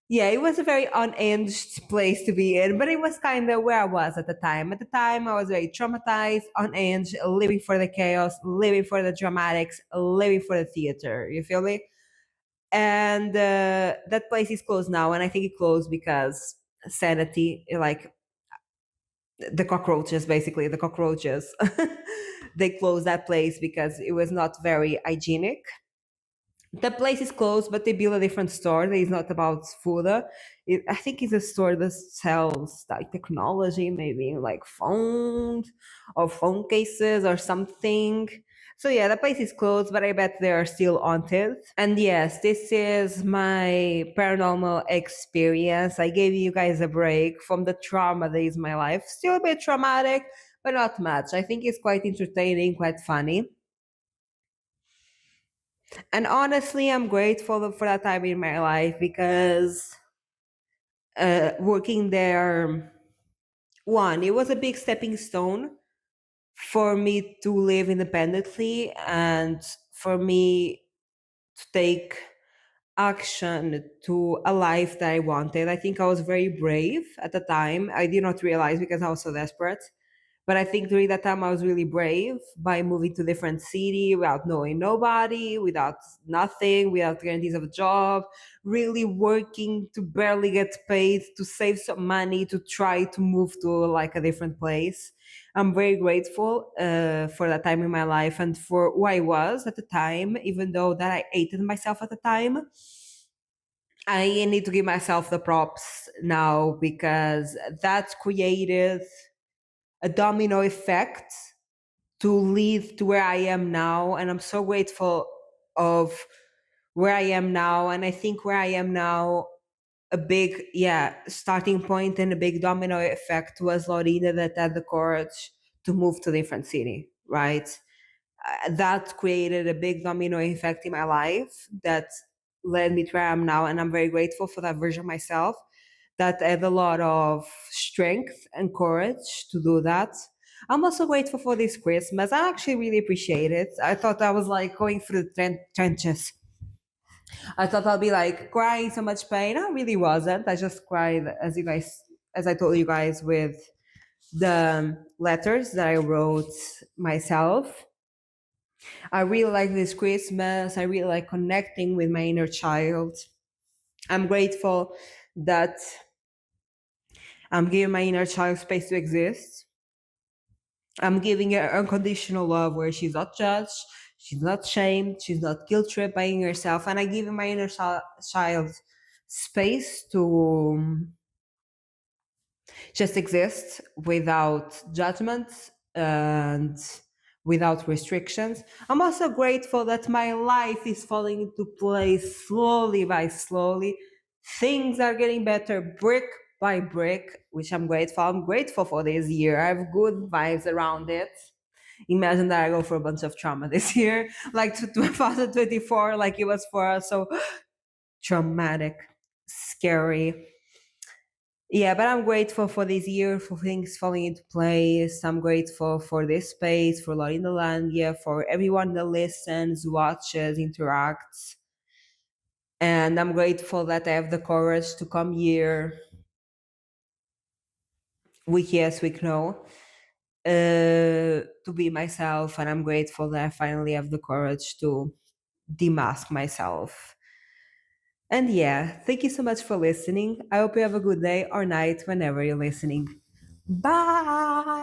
yeah, it was a very unhinged place to be in, but it was kind of where I was at the time. At the time, I was very traumatized, unhinged, living for the chaos, living for the dramatics, living for the theater. You feel me? And that place is closed now, and I think it closed because sanity, like the cockroaches, basically the cockroaches. They closed that place because it was not very hygienic. The place is closed, but they build a different store that is not about food. I think it's a store that sells like technology, maybe like phones or phone cases or something. So yeah, the place is closed, but I bet they are still haunted. And yes, this is my paranormal experience. I gave you guys a break from the trauma that is my life. Still a bit traumatic, but not much. I think it's quite entertaining, quite funny. And honestly, I'm grateful for that time in my life because working there, one, it was a big stepping stone for me to live independently and for me to take action to a life that I wanted. I think I was very brave at the time. I did not realize because I was so desperate. But I think during that time I was really brave by moving to a different city without knowing nobody, without nothing, without guarantees of a job, really working to barely get paid, to save some money, to try to move to like a different place. I'm very grateful for that time in my life and for who I was at the time, even though that I hated myself at the time. I need to give myself the props now because that created a domino effect to lead to where I am now. And I'm so grateful of where I am now. And I think where I am now, a big, yeah, starting point and a big domino effect was Laurinda that had the courage to move to a different city, right? That created a big domino effect in my life that led me to where I am now. And I'm very grateful for that version of myself that had a lot of strength and courage to do that. I'm also grateful for this Christmas. I actually really appreciate it. I thought I was like going through the trenches. I thought I'll be like crying so much pain. I really wasn't. I just cried, as I told you guys, with the letters that I wrote myself. I really like this Christmas. I really like connecting with my inner child. I'm grateful that I'm giving my inner child space to exist. I'm giving her unconditional love where she's not judged, she's not shamed, she's not guilt tripped by herself. And I give my inner child space to just exist without judgment and without restrictions. I'm also grateful that my life is falling into place slowly by slowly. Things are getting better brick by brick, which I'm grateful. I'm grateful for this year. I have good vibes around it. Imagine that I go for a bunch of trauma this year, like 2024, like it was for us. So traumatic, scary. Yeah, but I'm grateful for this year, for things falling into place. I'm grateful for this space, for Laurinda, yeah, for everyone that listens, watches, interacts. And I'm grateful that I have the courage to come here, week yes, week no, to be myself. And I'm grateful that I finally have the courage to demask myself. And yeah, thank you so much for listening. I hope you have a good day or night whenever you're listening. Bye.